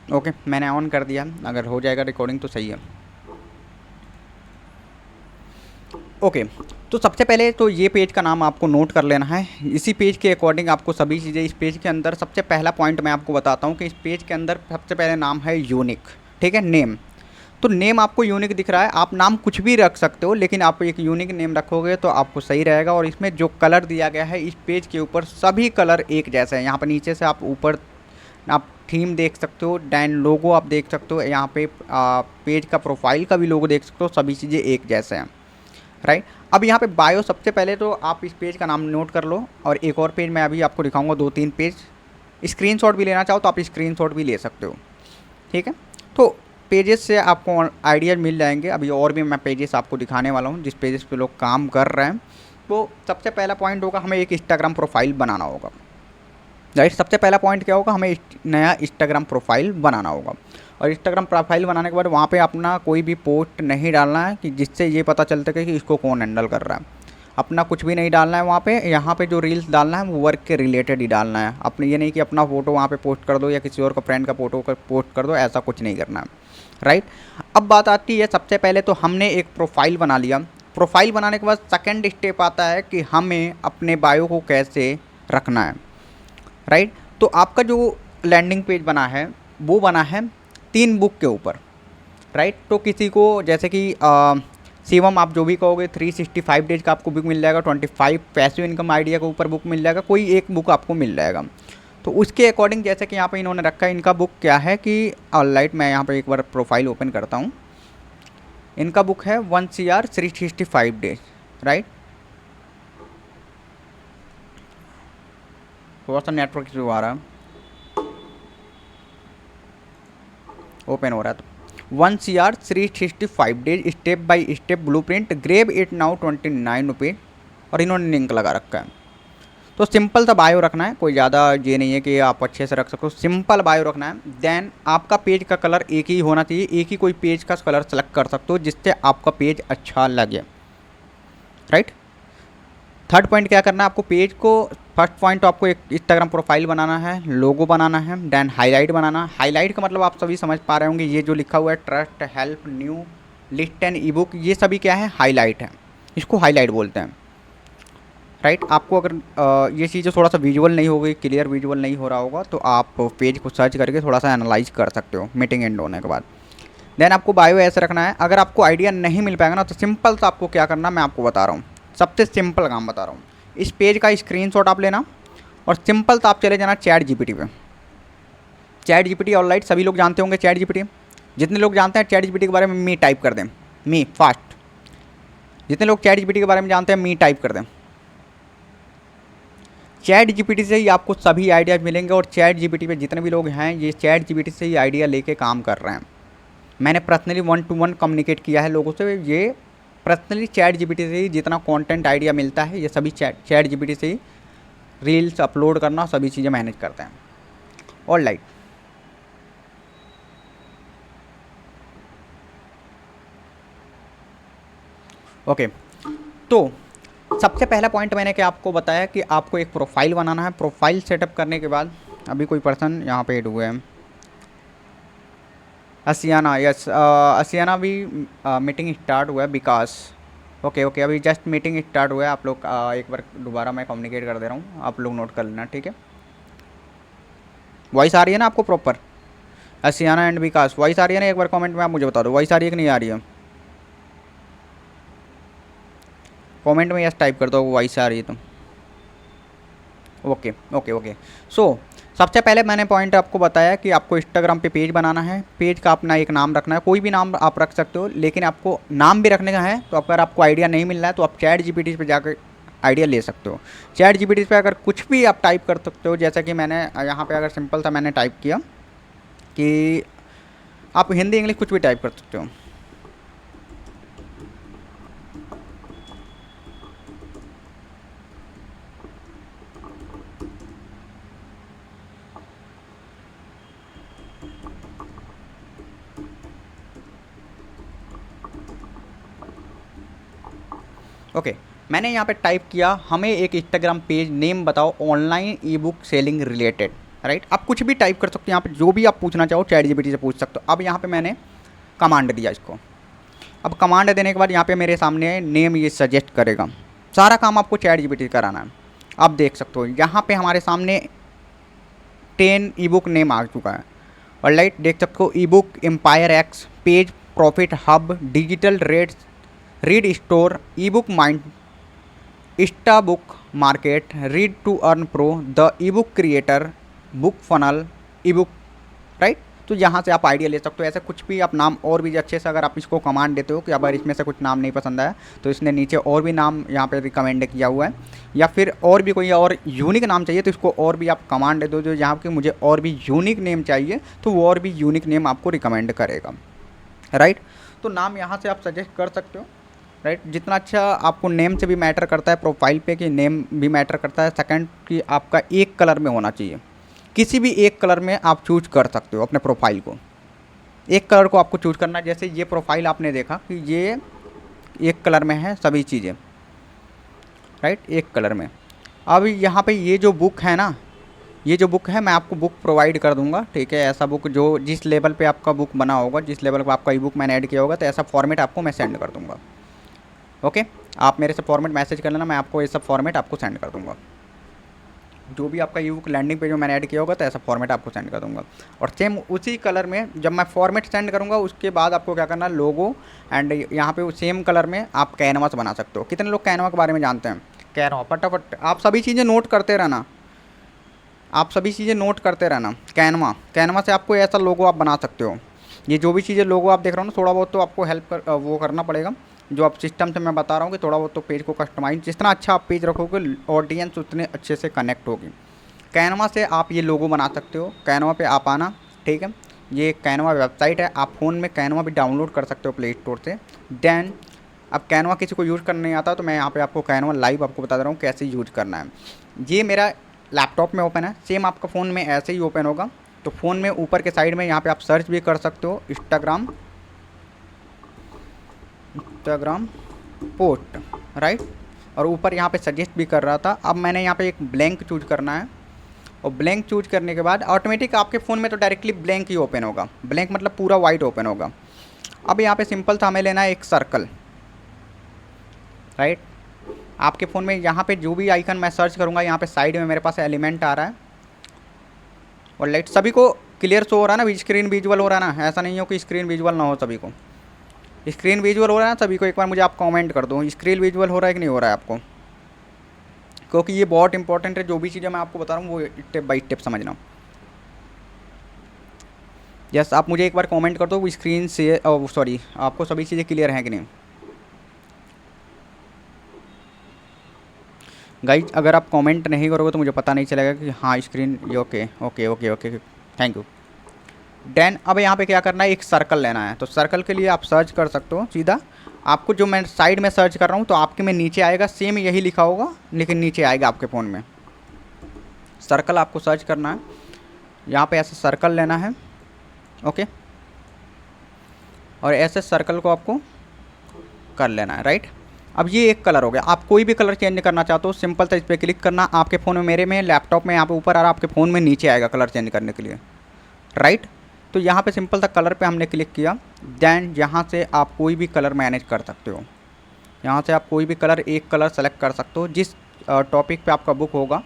Okay, मैंने on कर दिया, अगर हो जाएगा रिकॉर्डिंग तो सही है। ओके, तो सबसे पहले तो ये पेज का नाम आपको नोट कर लेना है। इसी पेज के अकॉर्डिंग आपको सभी चीज़ें, इस पेज के अंदर सबसे पहला पॉइंट मैं आपको बताता हूँ कि इस पेज के अंदर सबसे पहले नाम है यूनिक, ठीक है, नेम। तो नेम आपको यूनिक दिख रहा है, आप नाम कुछ भी रख सकते हो, लेकिन आप एक यूनिक नेम रखोगे तो आपको सही रहेगा। और इसमें जो कलर दिया गया है इस पेज के ऊपर, सभी कलर एक जैसे हैं। यहाँ पर नीचे से आप ऊपर आप थीम देख सकते हो, डैन लोगो आप देख सकते हो, यहाँ पे पेज का प्रोफाइल का भी लोगो देख सकते हो, सभी चीज़ें एक जैसे हैं, राइट। अब यहाँ पे बायो, सबसे पहले तो आप इस पेज का नाम नोट कर लो। और एक और पेज मैं अभी आपको दिखाऊंगा, 2-3 पेज। स्क्रीनशॉट भी लेना चाहो तो आप स्क्रीनशॉट भी ले सकते हो, ठीक है। तो पेजेस से आपको आइडिया मिल जाएंगे। अभी और भी मैं पेजेस आपको दिखाने वाला हूँ जिस पेजेस पे लोग काम कर रहे हैं। तो सबसे पहला पॉइंट होगा, हमें एक इंस्टाग्राम प्रोफाइल बनाना होगा, राइट। सबसे पहला पॉइंट क्या होगा, हमें नया इंस्टाग्राम प्रोफाइल बनाना होगा। और इंस्टाग्राम प्रोफाइल बनाने के बाद वहाँ पे अपना कोई भी पोस्ट नहीं डालना है कि जिससे ये पता चल सके कि इसको कौन हैंडल कर रहा है। अपना कुछ भी नहीं डालना है वहाँ पे। यहाँ पे जो रील्स डालना है वो वर्क के रिलेटेड ही डालना है। अपने ये नहीं कि अपना फ़ोटो वहाँ पे पोस्ट कर दो या किसी और का फ्रेंड का फ़ोटो पोस्ट कर दो, ऐसा कुछ नहीं करना है, राइट। अब बात आती है, सबसे पहले तो हमने एक प्रोफाइल बना लिया। प्रोफाइल बनाने के बाद सेकेंड स्टेप आता है कि हमें अपने बायो को कैसे रखना है, राइट। तो आपका जो लैंडिंग पेज बना है वो बना है 3 बुक के ऊपर, राइट। तो किसी को जैसे कि शिवम, आप जो भी कहोगे 365 डेज का आपको बुक मिल जाएगा, 25 पैसिव इनकम आइडिया के ऊपर बुक मिल जाएगा, कोई एक बुक आपको मिल जाएगा। तो उसके अकॉर्डिंग जैसे कि यहाँ पे इन्होंने रखा है, इनका बुक क्या है कि ऑलराइट, मैं यहाँ पे एक बार प्रोफाइल ओपन करता हूँ। इनका बुक है 1 CR 365 डेज, राइट। थोड़ा सा नेटवर्क इशू आ रहा है, ओपन हो रहा है। तो 1 CR 365 days step by step blue print, grab it now 29 रुपये। और इन्होंने लिंक लगा रखा है। तो सिंपल सा बायो रखना है, कोई ज़्यादा ये नहीं है कि आप अच्छे से रख सको, सिंपल बायो रखना है। देन आपका पेज का कलर एक ही होना चाहिए, एक ही कोई पेज का कलर सेलेक्ट कर सकते हो जिससे आपका पेज अच्छा लगे, राइट। थर्ड पॉइंट क्या करना है आपको, पेज को फर्स्ट पॉइंट तो आपको एक इंस्टाग्राम प्रोफाइल बनाना है, लोगो बनाना है, देन हाईलाइट बनाना। हाईलाइट का मतलब आप सभी समझ पा रहे होंगे, ये जो लिखा हुआ है trust, help, new, list and E book, ये सभी क्या है, हाईलाइट है। इसको हाईलाइट बोलते हैं, राइट। आपको अगर ये चीज़ें थोड़ा सा विजुअल नहीं होगी, क्लियर विजुअल नहीं हो रहा होगा, तो आप पेज को सर्च करके थोड़ा सा एनालाइज कर सकते हो मीटिंग एंड होने के बाद। देन आपको बायो ऐसे रखना है। अगर आपको आइडिया नहीं मिल पाएगा ना, तो सिंपल सा आपको क्या करना मैं आपको बता रहा हूँ, सबसे सिंपल काम बता रहा हूँ। इस पेज का स्क्रीनशॉट आप लेना और सिंपल सा आप चले जाना चैट जीपीटी पे। चैट जीपीटी ऑलराइट, सभी लोग जानते होंगे चैट जीपीटी। जितने लोग जानते हैं चैट जीपीटी के बारे में, मी टाइप कर दें, मी फास्ट। जितने लोग चैट जीपीटी के बारे में जानते हैं, मी टाइप कर दें। चैट जीपीटी से ही आपको सभी आइडियाज़ मिलेंगे। और चैट जीपीटी पे जितने भी लोग हैं, ये चैट जीपीटी से ही आइडिया लेके काम कर रहे हैं। मैंने पर्सनली 1 to 1 कम्युनिकेट किया है लोगों से। ये पर्सनली चैट जीपीटी से ही जितना कंटेंट आइडिया मिलता है, ये सभी चैट जीपीटी से ही रील्स अपलोड करना, सभी चीज़ें मैनेज करते हैं, ऑलराइट। ओके, तो सबसे पहला पॉइंट मैंने क्या आपको बताया कि आपको एक प्रोफाइल बनाना है। प्रोफाइल सेटअप करने के बाद अभी कोई पर्सन यहाँ पे ऐड हुए हैं, असियाना, यस, असियाना भी मीटिंग स्टार्ट हुआ है, विकास। ओके ओके, अभी जस्ट मीटिंग स्टार्ट हुआ है। आप लोग एक बार दोबारा मैं कम्युनिकेट कर दे रहा हूँ, आप लोग नोट कर लेना, ठीक है। वॉइस आ रही है ना आपको प्रॉपर? असियाना एंड विकास, वॉइस आ रही है ना? एक बार कमेंट में आप मुझे बता दो, वॉइस आ रही है कि नहीं आ रही है। कमेंट में यस टाइप कर दो, वॉइस आ रही है तो। Okay okay okay. सो सबसे पहले मैंने पॉइंट आपको बताया कि आपको इंस्टाग्राम पे पेज बनाना है। पेज का अपना एक नाम रखना है, कोई भी नाम आप रख सकते हो, लेकिन आपको नाम भी रखने का है। तो अगर आपको आइडिया नहीं मिल रहा है तो आप चैट जीपीटी पे जाकर आइडिया ले सकते हो। चैट जीपीटी पे अगर कुछ भी आप टाइप कर सकते हो, जैसा कि मैंने यहाँ पे अगर सिंपल सा मैंने टाइप किया कि आप हिंदी इंग्लिश कुछ भी टाइप कर सकते हो। ओके, मैंने यहाँ पे टाइप किया, हमें एक इंस्टाग्राम पेज नेम बताओ ऑनलाइन ई बुक सेलिंग रिलेटेड। राइट। आप कुछ भी टाइप कर सकते हो, यहाँ पे जो भी आप पूछना चाहो चैट जीपीटी से पूछ सकते हो। अब यहाँ पे मैंने कमांड दिया इसको। अब कमांड देने के बाद यहाँ पे मेरे सामने नेम ये सजेस्ट करेगा। सारा काम आपको चैट जीपीटी कराना है। आप देख सकते हो यहाँ पे हमारे सामने 10 ई बुक नेम आ चुका है। और लाइट देख सकते हो e book, empire X, page, profit hub, digital read store, e book mind, insta book market, read to earn pro, the e book creator, book funnel, e book, right. तो यहाँ से आप आइडिया ले सकते हो। ऐसे कुछ भी आप नाम और भी अच्छे से अगर आप इसको कमांड देते हो कि अगर इसमें से कुछ नाम नहीं पसंद आया तो इसने नीचे और भी नाम यहाँ पे रिकमेंड किया हुआ है, या फिर और भी कोई और यूनिक नाम चाहिए तो इसको और भी आप कमांड दे दो जो यहाँ कि मुझे और भी यूनिक नेम चाहिए, तो वो और भी यूनिक नेम आपको रिकमेंड करेगा, राइट। तो नाम यहाँ से आप सजेस्ट कर सकते हो, राइट। जितना अच्छा आपको नेम से भी मैटर करता है प्रोफाइल पे कि नेम भी मैटर करता है। सेकंड कि आपका एक कलर में होना चाहिए, किसी भी एक कलर में आप चूज कर सकते हो अपने प्रोफाइल को। एक कलर को आपको चूज करना है। जैसे ये प्रोफाइल आपने देखा कि ये एक कलर में है सभी चीज़ें, राइट, एक कलर में। अब यहाँ पे ये जो बुक है ना, ये जो बुक है मैं आपको बुक प्रोवाइड कर दूंगा, ठीक है। ऐसा बुक जो जिस लेवल पे आपका बुक बना होगा, जिस लेवल पे आपका ई बुक मैंने ऐड किया होगा, तो ऐसा फॉर्मेट आपको मैं सेंड कर दूंगा। ओके, आप मेरे से फॉर्मेट मैसेज कर लेना, मैं आपको ये सब फॉर्मेट आपको सेंड कर दूंगा। जो भी आपका ई बुक लैंडिंग पेज में मैंने ऐड किया होगा तो ऐसा फॉर्मेट आपको सेंड कर दूंगा। और सेम उसी कलर में जब मैं फॉर्मेट सेंड करूंगा उसके बाद आपको क्या करना है, लोगो एंड यहाँ पे सेम कलर में आप कैनवास बना सकते हो। कितने लोग कैनवा के बारे में जानते हैं? कैनवा फटाफट आप सभी चीज़ें नोट करते रहना, आप सभी चीज़ें नोट करते रहना। कैनवा से आपको ऐसा लोगो आप बना सकते हो। ये जो भी चीज़ें लोगो आप देख रहे हो ना, थोड़ा बहुत तो आपको हेल्प कर वो करना पड़ेगा जो आप सिस्टम से मैं बता रहा हूँ कि थोड़ा बहुत तो पेज को कस्टमाइज, जितना अच्छा आप पेज रखोगे ऑडियंस उतने अच्छे से कनेक्ट होगी। कैनवा से आप ये लोगो बना सकते हो। कैनवा पे आप आना, ठीक है। ये कैनवा वेबसाइट है, आप फ़ोन में कैनवा भी डाउनलोड कर सकते हो प्ले स्टोर से। देन अब कैनवा किसी को यूज़ करना नहीं आता तो मैं यहाँ पे आपको कैनवा लाइव आपको बता दे रहा हूँ कैसे यूज करना है। ये मेरा लैपटॉप में ओपन है, सेम आपका फ़ोन में ऐसे ही ओपन होगा। तो फ़ोन में ऊपर के साइड में यहाँ पे आप सर्च भी कर सकते हो इंस्टाग्राम पोस्ट, राइट। और ऊपर यहाँ पे सजेस्ट भी कर रहा था। अब मैंने यहाँ पे एक ब्लैंक चूज करना है, और ब्लैंक चूज करने के बाद ऑटोमेटिक आपके फ़ोन में तो डायरेक्टली ब्लैंक ही ओपन होगा। ब्लैंक मतलब पूरा वाइट ओपन होगा। अब यहाँ पे सिंपल था हमें लेना है एक सर्कल, राइट। आपके फ़ोन में यहाँ पे जो भी आइकन मैं सर्च करूँगा, यहाँ पे साइड में मेरे पास एलिमेंट आ रहा है। और लाइट सभी को क्लियर शो हो रहा है ना, स्क्रीन विजुअल हो रहा है ना? ऐसा नहीं हो कि स्क्रीन विजुअल ना हो, सभी को स्क्रीन विजुअल हो रहा है सभी को। एक बार मुझे आप कमेंट कर दो स्क्रीन विजुअल हो रहा है कि नहीं हो रहा है आपको, क्योंकि ये बहुत इंपॉर्टेंट है। जो भी चीज़ें मैं आपको बता रहा हूँ वो स्टेप बाय स्टेप समझना। यस, आप मुझे एक बार कमेंट कर दो वो स्क्रीन से, सॉरी, आपको सभी चीज़ें क्लियर हैं कि नहीं। गाइज अगर आप कमेंट नहीं करोगे तो मुझे पता नहीं चलेगा कि हाँ स्क्रीन ये okay okay okay okay, thank you. Then अब यहाँ पे क्या करना है, एक सर्कल लेना है। तो सर्कल के लिए आप सर्च कर सकते हो सीधा। आपको जो मैं साइड में सर्च कर रहा हूँ तो आपके में नीचे आएगा, सेम यही लिखा होगा लेकिन नीचे आएगा आपके फ़ोन में। सर्कल आपको सर्च करना है, यहाँ पे ऐसे सर्कल लेना है, ओके। और ऐसे सर्कल को आपको कर लेना है, राइट। अब ये एक कलर हो गया। आप कोई भी कलर चेंज करना चाहते हो सिंपल सा इस पर क्लिक करना। आपके फ़ोन में, मेरे में लैपटॉप में यहाँ पे ऊपर आ रहा है, आपके फ़ोन में नीचे आएगा कलर चेंज करने के लिए, राइट। तो यहाँ पे सिंपल सा कलर पे हमने क्लिक किया। देन यहाँ से आप कोई भी कलर मैनेज कर सकते हो। यहाँ से आप कोई भी कलर, एक कलर सेलेक्ट कर सकते हो जिस टॉपिक पे आपका बुक होगा,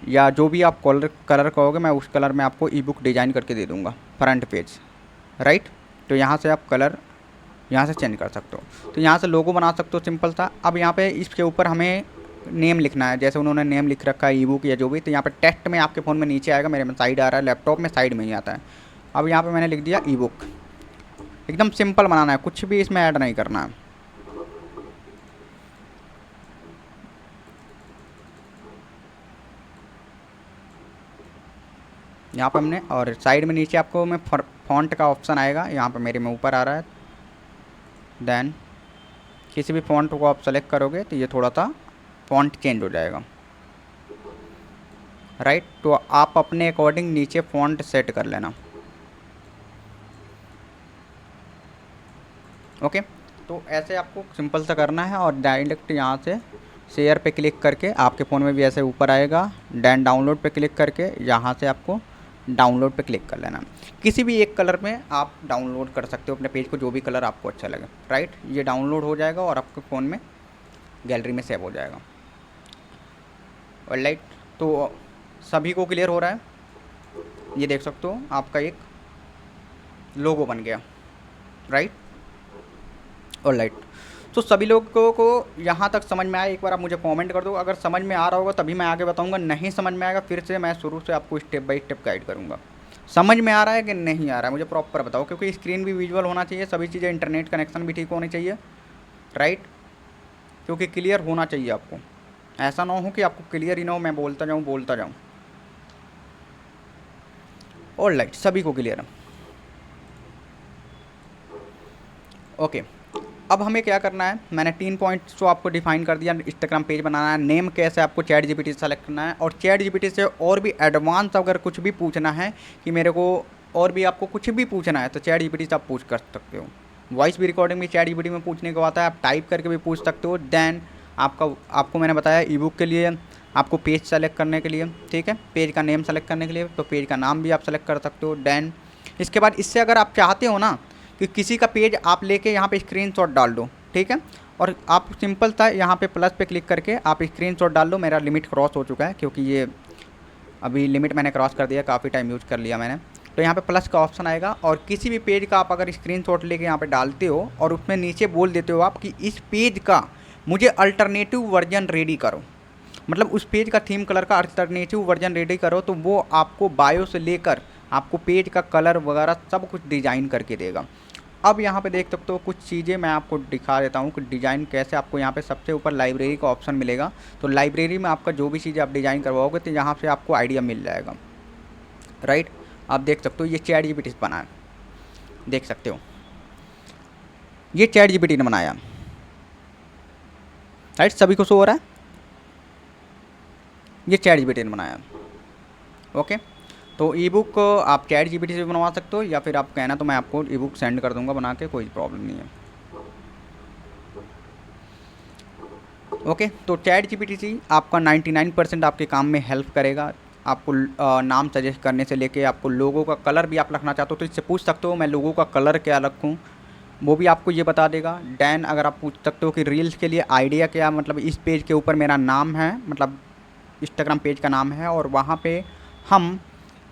या जो भी आप कलर कहोगे मैं उस कलर में आपको ई बुक डिज़ाइन करके दे दूँगा फ्रंट पेज, राइट। तो यहाँ से आप कलर यहाँ से चेंज कर सकते हो। तो यहाँ से लोगो बना सकते हो सिंपल सा। अब यहाँ पे इसके ऊपर हमें नेम लिखना है, जैसे उन्होंने नेम लिख रखा है ई बुक या जो भी। तो यहाँ पे टेक्स्ट में आपके फ़ोन में नीचे आएगा, मेरे में साइड आ रहा है, लैपटॉप में साइड में ही आता है। अब यहाँ पे मैंने लिख दिया ई बुक। एकदम सिंपल बनाना है, कुछ भी इसमें ऐड नहीं करना है। यहाँ पे हमने, और साइड में नीचे आपको में फॉन्ट का ऑप्शन आएगा, यहाँ पे मेरे में ऊपर आ रहा है। देन किसी भी फॉन्ट को आप सेलेक्ट करोगे तो ये थोड़ा सा फॉन्ट चेंज हो जाएगा, राइट। तो आप अपने अकॉर्डिंग नीचे फॉन्ट सेट कर लेना, ओके। तो ऐसे आपको सिंपल सा करना है और डायरेक्ट यहाँ से शेयर पे क्लिक करके आपके फ़ोन में भी ऐसे ऊपर आएगा, देन डाउनलोड पे क्लिक करके यहाँ से आपको डाउनलोड पे क्लिक कर लेना। किसी भी एक कलर में आप डाउनलोड कर सकते हो अपने पेज को, जो भी कलर आपको अच्छा लगे, राइट। ये डाउनलोड हो जाएगा और आपके फ़ोन में गैलरी में सेव हो जाएगा। ऑलराइट, तो सभी को क्लियर हो रहा है? ये देख सकते हो आपका एक लोगो बन गया, राइट। ऑलराइट, तो सभी लोगों को यहाँ तक समझ में आया? एक बार आप मुझे कमेंट कर दो। अगर समझ में आ रहा होगा तभी मैं आगे बताऊँगा, नहीं समझ में आएगा फिर से मैं शुरू से आपको स्टेप बाय स्टेप गाइड करूँगा। समझ में आ रहा है कि नहीं आ रहा है मुझे प्रॉपर बताओ, क्योंकि स्क्रीन भी विजुअल होना चाहिए, सभी चीज़ें, इंटरनेट कनेक्शन भी ठीक होनी चाहिए, राइट। क्योंकि क्लियर होना चाहिए आपको, ऐसा ना हो कि आपको क्लियर ही ना हो, मैं बोलता जाऊँ। ऑलराइट, सभी को क्लियर है? ओके, अब हमें क्या करना है, मैंने 3 पॉइंट्स तो आपको डिफाइन कर दिया। इंस्टाग्राम पेज बनाना है, नेम कैसे आपको चैट जीपीटी सेलेक्ट करना है, और चैट जीपीटी से और भी एडवांस अगर कुछ भी पूछना है कि मेरे को और भी आपको कुछ भी पूछना है तो चैट जीपीटी से आप पूछ कर सकते हो। वॉइस भी रिकॉर्डिंग भी चैट जीपीटी में पूछने को आता है, आप टाइप करके भी पूछ सकते हो। देन आपको मैंने बताया ई बुक के लिए आपको पेज सेलेक्ट करने के लिए, ठीक है, पेज का नेम सेलेक्ट करने के लिए, तो पेज का नाम भी आप सेलेक्ट कर सकते हो। देन इसके बाद इससे अगर आप चाहते हो ना कि किसी का पेज आप लेके यहाँ पे स्क्रीनशॉट डाल दो, ठीक है, और आप सिंपल था यहाँ पे प्लस पे क्लिक करके आप स्क्रीनशॉट डाल दो। मेरा लिमिट क्रॉस हो चुका है, क्योंकि ये अभी लिमिट मैंने क्रॉस कर दिया, काफ़ी टाइम यूज कर लिया मैंने। तो यहाँ पे प्लस का ऑप्शन आएगा, और किसी भी पेज का आप अगर स्क्रीनशॉट लेके यहाँ पे डालते हो और उसमें नीचे बोल देते हो आप कि इस पेज का मुझे अल्टरनेटिव वर्जन रेडी करो, मतलब उस पेज का थीम कलर का अल्टरनेटिव वर्जन रेडी करो, तो वो आपको बायो से लेकर आपको पेज का कलर वगैरह सब कुछ डिज़ाइन करके देगा। अब यहाँ पे देख सकते हो कुछ चीज़ें मैं आपको दिखा देता हूँ कि डिज़ाइन कैसे। आपको यहाँ पे सबसे ऊपर लाइब्रेरी का ऑप्शन मिलेगा, तो लाइब्रेरी में आपका जो भी चीज़ें आप डिज़ाइन करवाओगे तो यहाँ से आपको आइडिया मिल जाएगा, राइट। आप देख सकते हो ये चैट जीपीटी से बना है, देख सकते हो ये चैट जीपीटी ने बनाया, राइट। सभी को शो हो रहा है, ये चैट जीपीटी ने बनाया, ओके। तो ई बुक आप चैट जीपीटी से बनवा सकते हो, या फिर आप कहना तो मैं आपको ई बुक सेंड कर दूंगा बना के, कोई प्रॉब्लम नहीं है, ओके। तो चैट जीपीटी से आपका 99% आपके काम में हेल्प करेगा। आपको नाम सजेस्ट करने से लेके आपको लोगों का कलर भी आप रखना चाहते हो तो इससे पूछ सकते हो मैं लोगों का कलर क्या रखूँ, वो भी आपको ये बता देगा। देन अगर आप पूछ सकते हो कि रील्स के लिए आइडिया क्या, मतलब इस पेज के ऊपर मेरा नाम है, मतलब इंस्टाग्राम पेज का नाम है, और वहाँ पे हम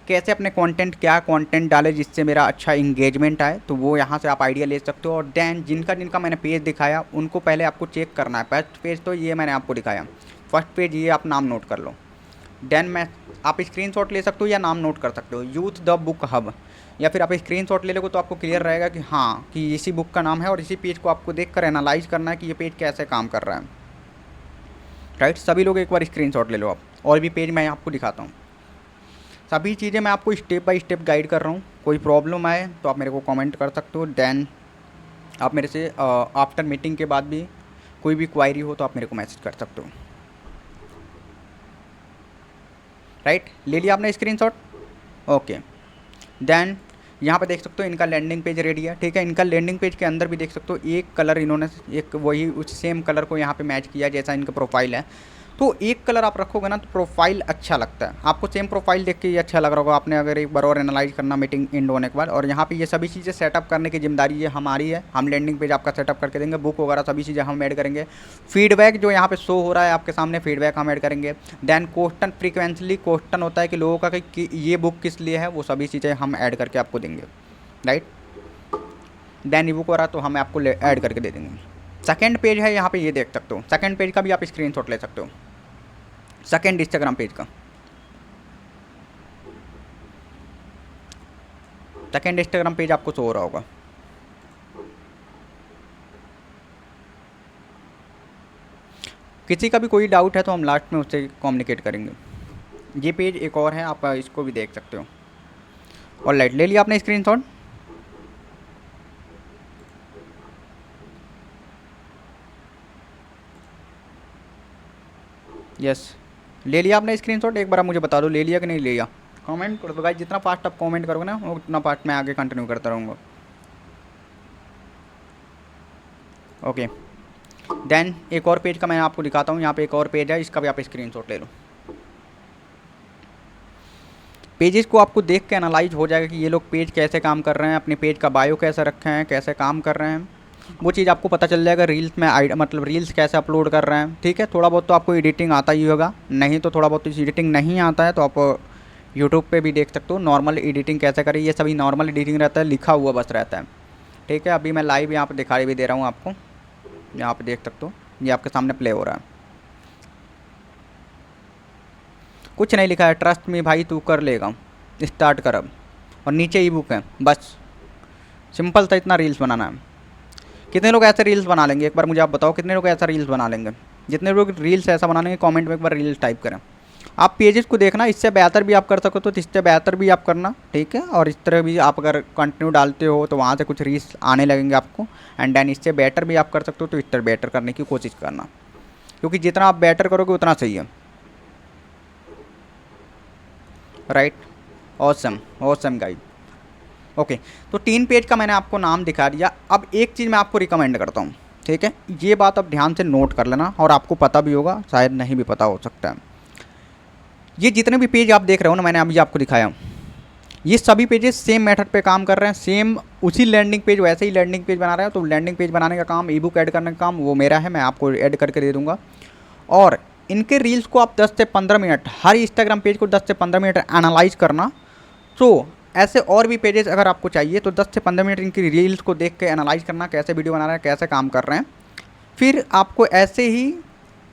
कैसे अपने कंटेंट, क्या कंटेंट डालें जिससे मेरा अच्छा इंगेजमेंट आए, तो वो यहाँ से आप आइडिया ले सकते हो। और देन जिनका मैंने पेज दिखाया उनको पहले आपको चेक करना है। फर्स्ट पेज तो ये मैंने आपको दिखाया, फर्स्ट पेज ये आप नाम नोट कर लो। देन आप स्क्रीनशॉट ले सकते हो या नाम नोट कर सकते हो, यूथ द बुक हब, या फिर आप स्क्रीनशॉट ले लोगे तो आपको क्लियर रहेगा कि हाँ कि इसी बुक का नाम है, और इसी पेज को आपको देख कर एनालाइज करना है कि ये पेज कैसे काम कर रहा है, राइट। सभी लोग एक बार स्क्रीनशॉट ले लो आप, और भी पेज मैं आपको दिखाता हूँ। सभी चीज़ें मैं आपको स्टेप बाय स्टेप गाइड कर रहा हूँ। कोई प्रॉब्लम आए तो आप मेरे को कमेंट कर सकते हो। देन आप मेरे से आफ्टर मीटिंग के बाद भी कोई भी क्वायरी हो तो आप मेरे को मैसेज कर सकते हो, राइट। ले लिया आपने स्क्रीनशॉट, ओके। देन यहाँ पे देख सकते हो इनका लैंडिंग पेज रेडी है, ठीक है। इनका लैंडिंग पेज के अंदर भी देख सकते हो एक कलर इन्होंने एक वही उस सेम कलर को यहाँ पे मैच किया जैसा इनका प्रोफाइल है। तो एक कलर आप रखोगे ना तो प्रोफाइल अच्छा लगता है, आपको सेम प्रोफाइल देख के ये अच्छा लग रहा होगा। आपने अगर एक बार और एनालाइज करना मीटिंग एंड होने के बाद, और यहाँ पे ये सभी चीज़ें सेटअप करने की जिम्मेदारी ये हमारी है। हम लैंडिंग पेज आपका सेटअप करके देंगे, बुक वगैरह सभी चीज़ें हम ऐड करेंगे। फीडबैक जो यहाँ पे शो हो रहा है आपके सामने, फीडबैक हम ऐड करेंगे। देन क्वेश्चन, फ्रीक्वेंटली क्वेश्चन होता है कि लोगों का कि ये बुक किस लिए है, वो सभी चीज़ें हम ऐड करके आपको देंगे, राइट। देन ई बुक वगैरह तो हम आपको ऐड करके दे देंगे। सेकेंड पेज है यहाँ पे, ये देख सकते हो। सेकेंड पेज का भी आप स्क्रीनशॉट ले सकते हो, सेकेंड इंस्टाग्राम पेज का। सेकेंड इंस्टाग्राम पेज आपको शो हो रहा होगा। किसी का भी कोई डाउट है तो हम लास्ट में उससे कम्युनिकेट करेंगे। ये पेज एक और है, आप इसको भी देख सकते हो। ऑलराइट, ले लिया आपने स्क्रीनशॉट, यस ले लिया आपने स्क्रीनशॉट। एक बार आप मुझे बता दो ले लिया कि नहीं ले लिया, कमेंट कर दो गाइस। जितना फास्ट आप कमेंट करोगे ना उतना फास्ट मैं आगे कंटिन्यू करता रहूँगा, ओके। देन एक और पेज का मैं आपको दिखाता हूँ। यहाँ पे एक और पेज है, इसका भी आप स्क्रीनशॉट ले लो। पेजेस को आपको देख के एनालाइज हो जाएगा कि ये लोग पेज कैसे काम कर रहे हैं, अपने पेज का बायो कैसे रखे हैं, कैसे काम कर रहे हैं, वो चीज़ आपको पता चल जाएगा। रील्स में मतलब रील्स कैसे अपलोड कर रहे हैं, ठीक है। थोड़ा बहुत तो आपको एडिटिंग आता ही होगा, नहीं तो थोड़ा बहुत एडिटिंग नहीं आता है तो आप यूट्यूब पे भी देख सकते हो नॉर्मल एडिटिंग कैसे करें। ये सभी नॉर्मल एडिटिंग रहता है, लिखा हुआ बस रहता है, ठीक है। अभी मैं लाइव यहाँ पर दिखाई भी दे रहा हूँ आपको, यहाँ पर देख सकते हो, ये आपके सामने प्ले हो रहा है। कुछ नहीं लिखा है, ट्रस्ट में भाई तू कर लेगा, स्टार्ट कर अब। और नीचे ई बुक है, बस सिंपल था, इतना रील्स बनाना है। कितने लोग ऐसे रील्स बना लेंगे, एक बार मुझे आप बताओ कितने लोग ऐसा रील्स बना लेंगे। जितने लोग रील्स ऐसा बना लेंगे कमेंट में एक बार रील्स टाइप करें। आप पेजेस को देखना, इससे बेहतर भी आप कर सको तो इससे बेहतर भी आप करना, ठीक है। और इस तरह भी आप अगर कंटिन्यू डालते हो तो वहाँ से कुछ रील्स आने लगेंगे आपको। एंड देन इससे बेटर भी आप कर सकते हो, तो इस तरह बेटर करने की कोशिश करना, क्योंकि जितना आप बेटर करोगे उतना सही है। Right, awesome awesome guide. Okay, तो 3 पेज का मैंने आपको नाम दिखा दिया। अब एक चीज़ मैं आपको रिकमेंड करता हूँ, ठीक है। ये बात अब ध्यान से नोट कर लेना, और आपको पता भी होगा, शायद नहीं भी पता हो सकता है। ये जितने भी पेज आप देख रहे हो ना, मैंने अभी आपको दिखाया, ये सभी पेजेस सेम मेथड पे काम कर रहे हैं, सेम उसी लैंडिंग पेज वैसे ही लैंडिंग पेज बना रहे हैं। तो लैंडिंग पेज बनाने का काम, ई बुक ऐड करने का काम वो मेरा है, मैं आपको ऐड करके दे दूँगा। और इनके रील्स को आप 10 से 15 मिनट, हर इंस्टाग्राम पेज को 10 से 15 मिनट एनालाइज करना। तो ऐसे और भी पेजेस अगर आपको चाहिए तो 10 से 15 मिनट इनकी रील्स को देख के एनालाइज करना, कैसे वीडियो बना रहे हैं, कैसे काम कर रहे हैं। फिर आपको ऐसे ही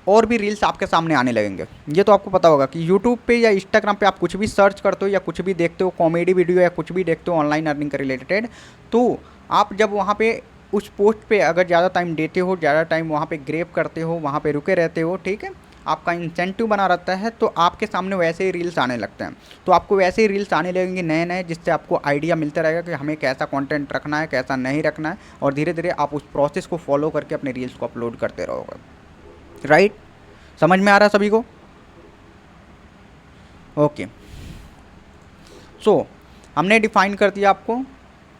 और भी रील्स आपके सामने आने लगेंगे। ये तो आपको पता होगा कि यूट्यूब पे या इंस्टाग्राम पे आप कुछ भी सर्च करते हो या कुछ भी देखते हो, कॉमेडी वीडियो या कुछ भी देखते हो ऑनलाइन अर्निंग के रिलेटेड, तो आप जब वहाँ पे उस पोस्ट पे अगर ज़्यादा टाइम देते हो, ज़्यादा टाइम वहाँ पे ग्रेप करते हो, वहाँ पे रुके रहते हो, ठीक है, आपका इंसेंटिव बना रहता है, तो आपके सामने वैसे ही रील्स आने लगते हैं। तो आपको वैसे ही रील्स आने लगेंगे नए नए, जिससे आपको आइडिया मिलता रहेगा कि हमें कैसा कंटेंट रखना है, कैसा नहीं रखना है। और धीरे धीरे आप उस प्रोसेस को फॉलो करके अपने रील्स को अपलोड करते रहोगे। राइट, समझ में आ रहा है सभी को? ओके, सो हमने डिफाइन कर दिया आपको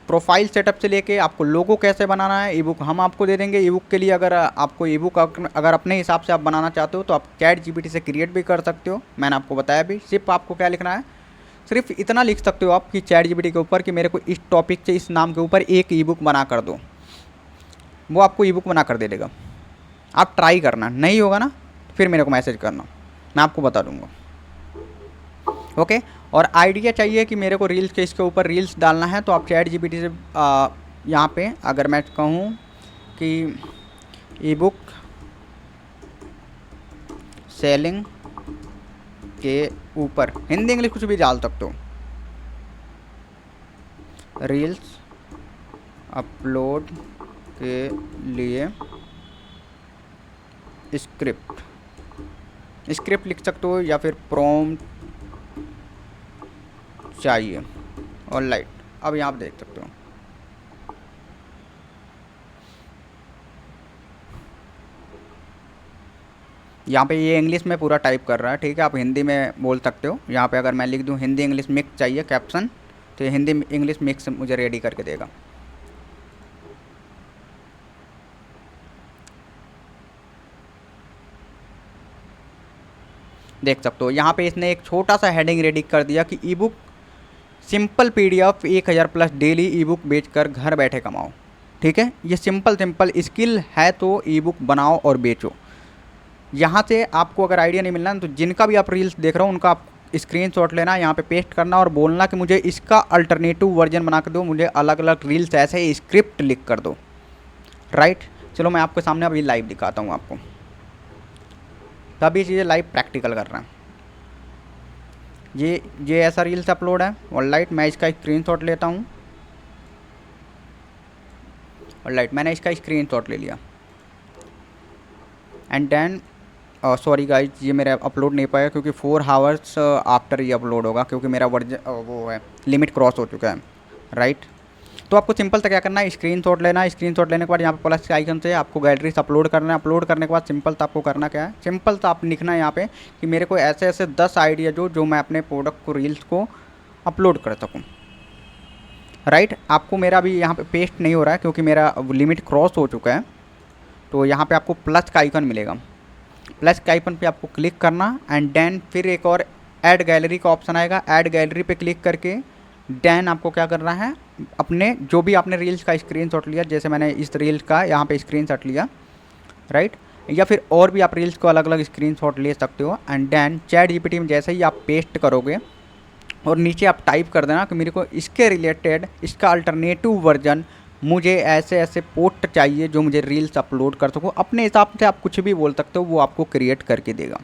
प्रोफाइल सेटअप से लेके आपको लोगो कैसे बनाना है। ई बुक हम आपको दे देंगे। ई बुक के लिए अगर आपको ई बुक अगर अपने हिसाब से आप बनाना चाहते हो तो आप चैट जीपीटी से क्रिएट भी कर सकते हो, मैंने आपको बताया भी। सिर्फ आपको क्या लिखना है, सिर्फ इतना लिख सकते हो आप कि चैट जीपीटी के ऊपर कि मेरे को इस टॉपिक से, इस नाम के ऊपर एक ई बुक बना कर दो, वो आपको ई बुक बना कर दे देगा। आप ट्राई करना, नहीं होगा ना फिर मेरे को मैसेज करना, मैं आपको बता दूंगा। ओके, और आइडिया चाहिए कि मेरे को रील्स के इसके ऊपर रील्स डालना है, तो आप चैट जीपीटी से यहाँ पे अगर मैं कहूँ कि ई बुक सेलिंग के ऊपर हिंदी इंग्लिश कुछ भी डाल सकते हो, रील्स अपलोड के लिए स्क्रिप्ट लिख सकते हो, या फिर प्रॉम्प्ट चाहिए। ऑलराइट, अब यहाँ आप देख सकते हो, यहाँ पे ये इंग्लिश में पूरा टाइप कर रहा है, ठीक है। आप हिंदी में बोल सकते हो। यहाँ पे अगर मैं लिख दूँ हिंदी इंग्लिश मिक्स चाहिए कैप्शन, तो ये हिंदी इंग्लिश मिक्स मुझे रेडी करके देगा। देख सकते हो यहाँ पे इसने एक छोटा सा हेडिंग रेडी कर दिया कि ई बुक सिंपल PDF 1000+ डेली ई बुक बेचकर घर बैठे कमाओ, ठीक है। ये सिंपल स्किल है, तो ई बुक बनाओ और बेचो। यहाँ से आपको अगर आइडिया नहीं मिलना तो जिनका भी आप रील्स देख रहे हो उनका आप स्क्रीनशॉट लेना, यहाँ पे पेस्ट करना और बोलना कि मुझे इसका अल्टरनेटिव वर्जन बना कर दो, मुझे अलग अलग रील्स ऐसे स्क्रिप्ट लिख कर दो। राइट, चलो मैं आपके सामने अभी लाइव दिखाता हूँ आपको, सभी चीज़ें लाइव प्रैक्टिकल कर रहे हैं। ये ऐसा रील्स अपलोड है। ऑलराइट, मैं इसका स्क्रीनशॉट लेता हूँ। ऑलराइट, मैंने इसका स्क्रीनशॉट ले लिया। एंड देन सॉरी गाइज, ये मेरा अपलोड नहीं पाया क्योंकि 4 आवर्स आफ्टर ये अपलोड होगा, क्योंकि मेरा वर्जन वो है लिमिट क्रॉस हो चुका है। राइट, तो आपको सिंपल सा क्या करना है, स्क्रीनशॉट लेना है। स्क्रीनशॉट लेने के बाद यहाँ पे प्लस के आइकन से आपको गैलरीज अपलोड करना है। अपलोड करने के बाद सिंपल सा आपको करना क्या है, सिंपल सा आप लिखना है यहाँ पे कि मेरे को ऐसे ऐसे 10 आइडिया जो मैं अपने प्रोडक्ट को रील्स को अपलोड कर सकूँ। राइट, आपको मेरा भी यहाँ पे पेस्ट नहीं हो रहा है क्योंकि मेरा लिमिट क्रॉस हो चुका है, तो यहाँ पे आपको प्लस का आइकन मिलेगा, प्लस के आइकन पे आपको क्लिक करना एंड देन फिर एक और ऐड गैलरी का ऑप्शन आएगा। ऐड गैलरी पे क्लिक करके देन आपको क्या करना है, अपने जो भी आपने रील्स का स्क्रीनशॉट लिया, जैसे मैंने इस रील का यहाँ पे स्क्रीनशॉट लिया, राइट, या फिर और भी आप रील्स को अलग अलग स्क्रीनशॉट ले सकते हो। एंड देन चैट जीपीटी में जैसे ही आप पेस्ट करोगे और नीचे आप टाइप कर देना कि मेरे को इसके रिलेटेड इसका अल्टरनेटिव वर्जन, मुझे ऐसे ऐसे पोस्ट चाहिए जो मुझे रील्स अपलोड कर सकूँ, अपने हिसाब से आप कुछ भी बोल सकते हो, वो आपको क्रिएट करके देगा,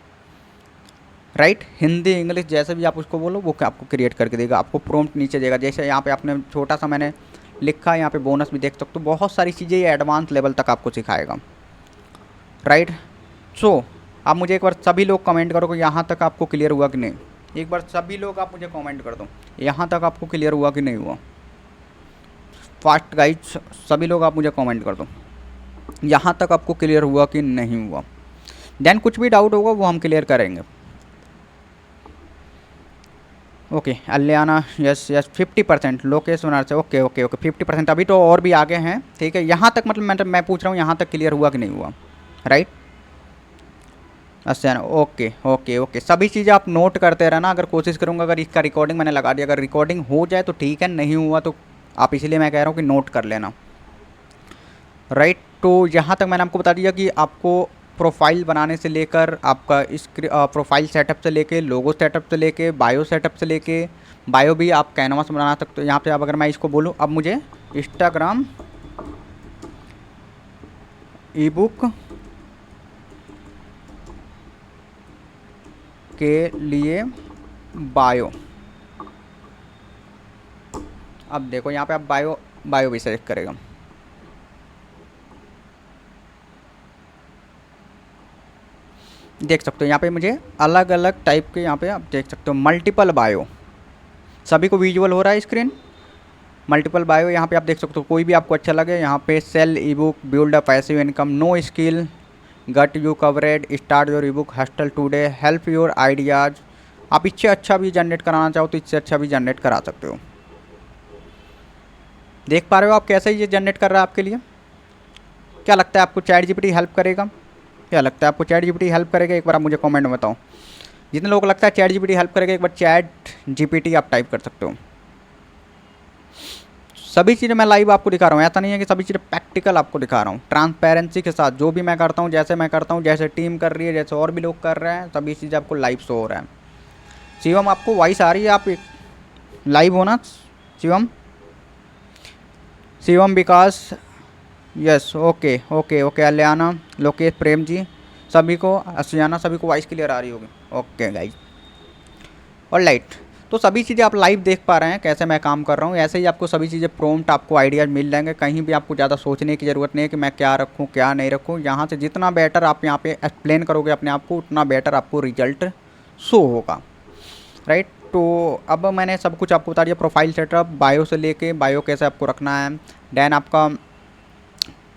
राइट। हिंदी इंग्लिश जैसे भी आप उसको बोलो वो आपको क्रिएट करके देगा। आपको प्रॉम्प्ट नीचे देगा, जैसे यहाँ पे आपने छोटा सा मैंने लिखा है, यहाँ पे बोनस भी देख सकते हो, बहुत सारी चीज़ें ये एडवांस लेवल तक आपको सिखाएगा, राइट। सो आप मुझे एक बार सभी लोग कमेंट करो कि यहाँ तक आपको क्लियर हुआ कि नहीं। एक बार सभी लोग आप मुझे कमेंट कर दो, यहाँ तक आपको क्लियर हुआ कि नहीं हुआ। फास्ट गाइज, सभी लोग आप मुझे कमेंट कर दो, यहाँ तक आपको क्लियर हुआ कि नहीं हुआ। देन कुछ भी डाउट होगा वो हम क्लियर करेंगे। Okay Aliana, yes yes 50%, Lokesh Banaras से, ओके ओके ओके 50%, अभी तो और भी आगे हैं, ठीक है। यहाँ तक मतलब मैं पूछ रहा हूँ यहाँ तक क्लियर हुआ कि नहीं हुआ, राइट। अच्छा ओके ओके ओके, सभी चीज़ें आप नोट करते रहना। अगर कोशिश करूँगा, अगर इसका रिकॉर्डिंग मैंने लगा दिया, अगर रिकॉर्डिंग हो जाए तो ठीक है, नहीं हुआ तो आप इसलिए मैं कह रहा हूँ कि नोट कर लेना, राइट। तो यहाँ तक मैंने आपको बता दिया कि आपको प्रोफाइल बनाने से लेकर आपका प्रोफाइल सेटअप से लेके, लोगो सेटअप से लेके, बायो सेटअप से लेके, बायो भी आप कैनवा से बना सकते हो। यहाँ पे अब अगर मैं इसको बोलूँ, अब मुझे इंस्टाग्राम ई बुक के लिए बायो, अब देखो यहाँ पे आप बायो भी सेलेक्ट करेगा, देख सकते हो यहाँ पे मुझे अलग अलग टाइप के, यहाँ पे आप देख सकते हो मल्टीपल बायो, सभी को विजुअल हो रहा है स्क्रीन। मल्टीपल बायो यहाँ पे आप देख सकते हो, कोई भी आपको अच्छा लगे। यहाँ पे sell e book, build a passive income, no skill, got you coverage, start your e book, hustle today, help your ideas. आप इससे अच्छा भी जनरेट कराना चाहो तो इससे अच्छा भी जनरेट करा सकते हो। देख पा रहे हो आप कैसे ये जनरेट कर रहा है आपके लिए। क्या लगता है आपको चैट जीपीटी हेल्प करेगा? क्या लगता है आपको चैट जीपीटी हेल्प करेगा? एक बार आप मुझे कमेंट में बताओ। जितने लोगों को लगता है चैट जीपीटी हेल्प करेगा, एक बार चैट जीपीटी आप टाइप कर सकते हो। सभी चीज़ें मैं लाइव आपको दिखा रहा हूँ, ऐसा नहीं है कि सभी चीज़ें प्रैक्टिकल आपको दिखा रहा हूँ, ट्रांसपेरेंसी के साथ जो भी मैं करता हूँ, जैसे मैं करता हूँ, जैसे टीम कर रही है, जैसे और भी लोग कर रहे हैं, सभी चीज़ें आपको लाइव शो हो रहा है। शिवम आपको वॉइस आ रही है? आप लाइव होना Shivam, Shivam Vikas, yes okay okay okay, Aliana, Lokesh, Prem ji, सभी को, असियाना, सभी को वॉइस क्लियर आ रही होगी। ओके गाइज, और लाइट। तो सभी चीज़ें आप लाइव देख पा रहे हैं कैसे मैं काम कर रहा हूँ। ऐसे ही आपको सभी चीज़ें प्रॉम्प्ट आपको आइडियाज़ मिल जाएंगे, कहीं भी आपको ज़्यादा सोचने की ज़रूरत नहीं है कि मैं क्या रखूँ क्या नहीं रखूँ। यहाँ से जितना बेटर आप यहाँ पे एक्सप्लेन करोगे अपने आप को, उतना बेटर आपको रिजल्ट शो होगा, राइट। तो अब मैंने सब कुछ आपको बता दिया, प्रोफाइल सेटअप, बायो से लेके, बायो कैसे आपको रखना है, देन आपका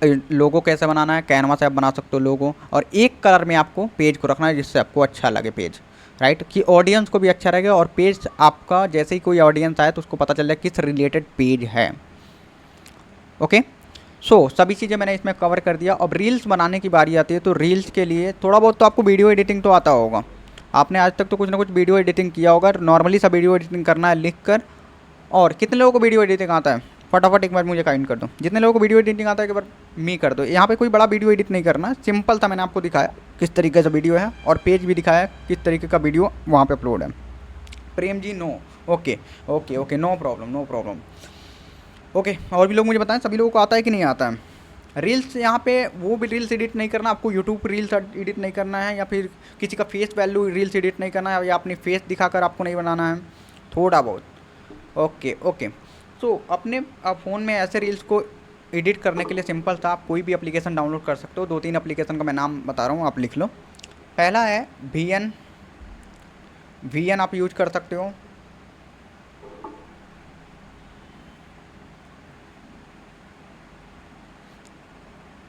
लोगो कैसे बनाना है, कैनवा से आप बना सकते हो लोगो, और एक कलर में आपको पेज को रखना है जिससे आपको अच्छा लगे पेज, राइट, कि ऑडियंस को भी अच्छा रहेगा और पेज आपका जैसे ही कोई ऑडियंस आए तो उसको पता चल जाए किस रिलेटेड पेज है। ओके, सो सभी चीज़ें मैंने इसमें कवर कर दिया। अब रील्स बनाने की बारी आती है, तो रील्स के लिए थोड़ा बहुत तो आपको वीडियो एडिटिंग तो आता होगा, आपने आज तक तो कुछ ना कुछ वीडियो एडिटिंग किया होगा। नॉर्मली सा वीडियो एडिटिंग करना है लिख कर। और कितने लोगों को वीडियो एडिटिंग आता है? फटाफट एक बार मुझे काउंट कर दो, जितने लोगों को वीडियो एडिटिंग आता है एक बार मी कर दो। यहाँ पे कोई बड़ा वीडियो एडिट नहीं करना, सिंपल था, मैंने आपको दिखाया किस तरीके से वीडियो है, और पेज भी दिखाया किस तरीके का वीडियो वहाँ पे अपलोड है। Prem ji no, okay okay okay, no problem no problem. Okay, और भी लोग मुझे बताएं सभी लोगों को आता है कि नहीं आता है रील्स? यहाँ पे वो भी रील्स एडिट नहीं करना आपको, यूट्यूब पर रील्स एडिट नहीं करना है, या फिर किसी का फेस वैल्यू रील्स एडिट नहीं करना है, या अपनी फेस दिखाकर आपको नहीं बनाना है, थोड़ा बहुत। ओके ओके, तो अपने फ़ोन में ऐसे रील्स को एडिट करने के लिए सिंपल था, आप कोई भी एप्लीकेशन डाउनलोड कर सकते हो। 2-3 एप्लीकेशन का मैं नाम बता रहा हूँ, आप लिख लो। पहला है वीएन आप यूज कर सकते हो।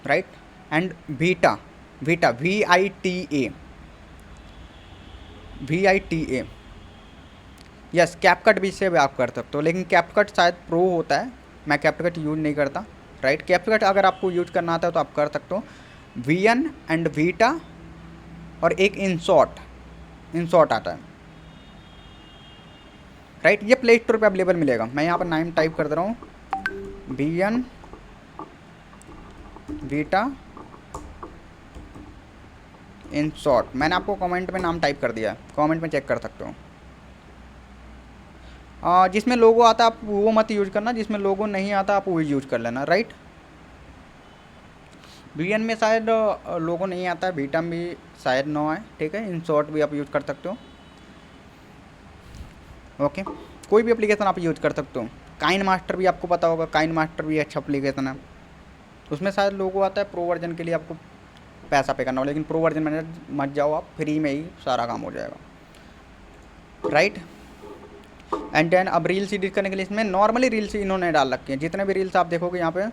Right, and Vita VITA, yes, CapCut भी से भी आप कर सकते हो, लेकिन कैपकट शायद प्रो होता है, मैं कैपकट यूज नहीं करता, राइट। कैपकट अगर आपको यूज करना आता है तो आप कर सकते हो। वीएन एंड वीटा और एक इंसॉट आता है, राइट। ये प्ले स्टोर पर अवेलेबल मिलेगा। मैं यहाँ पर नाम टाइप कर दे रहा हूँ, वीएन वीटा इंसॉट। मैंने आपको कमेंट में नाम टाइप कर दिया है, कमेंट में चेक कर सकते हो। जिसमें लोगो आता आप वो मत यूज करना, जिसमें लोगो नहीं आता आप वो यूज कर लेना, राइट। वीएन में शायद लोगो नहीं आता है, वीटा में भी शायद नो है, ठीक है। इंसॉट भी आप यूज कर सकते हो, ओके। कोई भी एप्लीकेशन आप यूज कर सकते हो। काइन मास्टर भी आपको पता होगा, काइन मास्टर भी अच्छा एप्लीकेशन है, उसमें शायद लोगो आता है। प्रो वर्जन के लिए आपको पैसा पे करना हो, लेकिन प्रो वर्जन में मत जाओ आप, फ्री में ही सारा काम हो जाएगा, राइट। एंड देन अब रील्स एडिट करने के लिए इसमें नॉर्मली रील्स इन्होंने डाल रखे हैं। जितने भी रील्स आप देखोगे यहाँ पे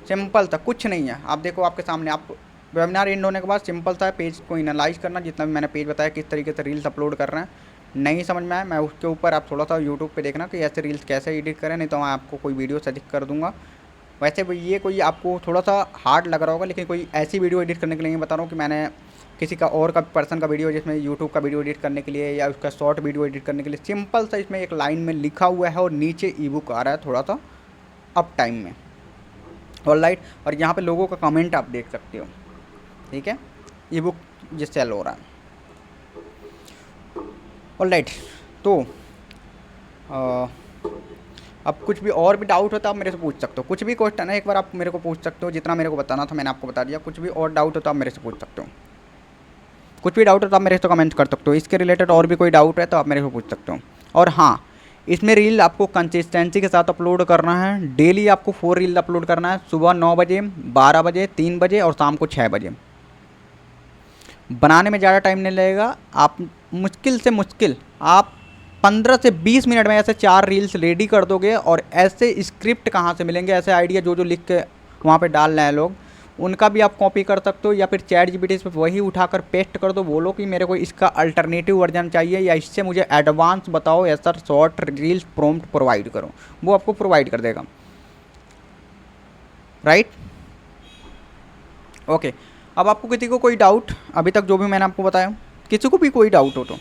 सिंपल था, कुछ नहीं है। आप देखो आपके सामने, आप वेबिनार एंड होने के बाद सिंपल सा पेज को एनालाइज करना। जितना भी मैंने पेज बताया किस तरीके से रील्स अपलोड कर रहे हैं, नहीं समझ में आया मैं उसके ऊपर आप थोड़ा सा यूट्यूब पे देखना कि ऐसे रील्स कैसे एडिट करें, नहीं तो मैं आपको कोई वीडियो सजेस्ट कर दूंगा। वैसे ये कोई आपको थोड़ा सा हार्ड लग रहा होगा, लेकिन कोई ऐसी वीडियो एडिट करने के लिए नहीं बता रहा हूँ कि मैंने किसी का और का पर्सन का वीडियो, जिसमें यूट्यूब का वीडियो एडिट करने के लिए या उसका शॉर्ट वीडियो एडिट करने के लिए सिंपल सा इसमें एक लाइन में लिखा हुआ है और नीचे ई बुक आ रहा है थोड़ा सा अप टाइम में, ऑलराइट। और यहाँ पे लोगों का कमेंट आप देख सकते हो, ठीक है। ई बुक जिस सेल हो रहा है, ऑलराइट। तो अब कुछ भी और भी डाउट होता है आप मेरे से पूछ सकते हो, कुछ भी क्वेश्चन है एक बार आप मेरे को पूछ सकते हो। जितना मेरे को बताना था मैंने आपको बता दिया। कुछ भी और डाउट होता है आप मेरे से पूछ सकते हो, कुछ भी डाउट हो तो आप मेरे से कमेंट कर सकते हो। इसके रिलेटेड और भी कोई डाउट है तो आप मेरे को पूछ सकते हो। और हाँ, इसमें रील आपको कंसिस्टेंसी के साथ अपलोड करना है। डेली आपको 4 रील अपलोड करना है, सुबह 9 बजे, 12 बजे, 3 बजे और शाम को 6 बजे। बनाने में ज़्यादा टाइम नहीं लगेगा। आप मुश्किल से मुश्किल आप 15 से 20 मिनट में ऐसे 4 रील्स रेडी कर दोगे। और ऐसे स्क्रिप्ट कहाँ से मिलेंगे, ऐसे आइडिया जो लिख के वहाँ पे डाल रहे हैं लोग, उनका भी आप कॉपी कर सकते हो, या फिर चैट जीपीटी पे वही उठाकर पेस्ट कर दो। बोलो कि मेरे को इसका अल्टरनेटिव वर्जन चाहिए या इससे मुझे एडवांस बताओ, ऐसा शॉर्ट रील्स प्रॉम्प्ट प्रोवाइड करो, वो आपको प्रोवाइड कर देगा, राइट। ओके। अब आपको किसी को कोई डाउट, अभी तक जो भी मैंने आपको बताया, किसी को भी कोई डाउट हो तो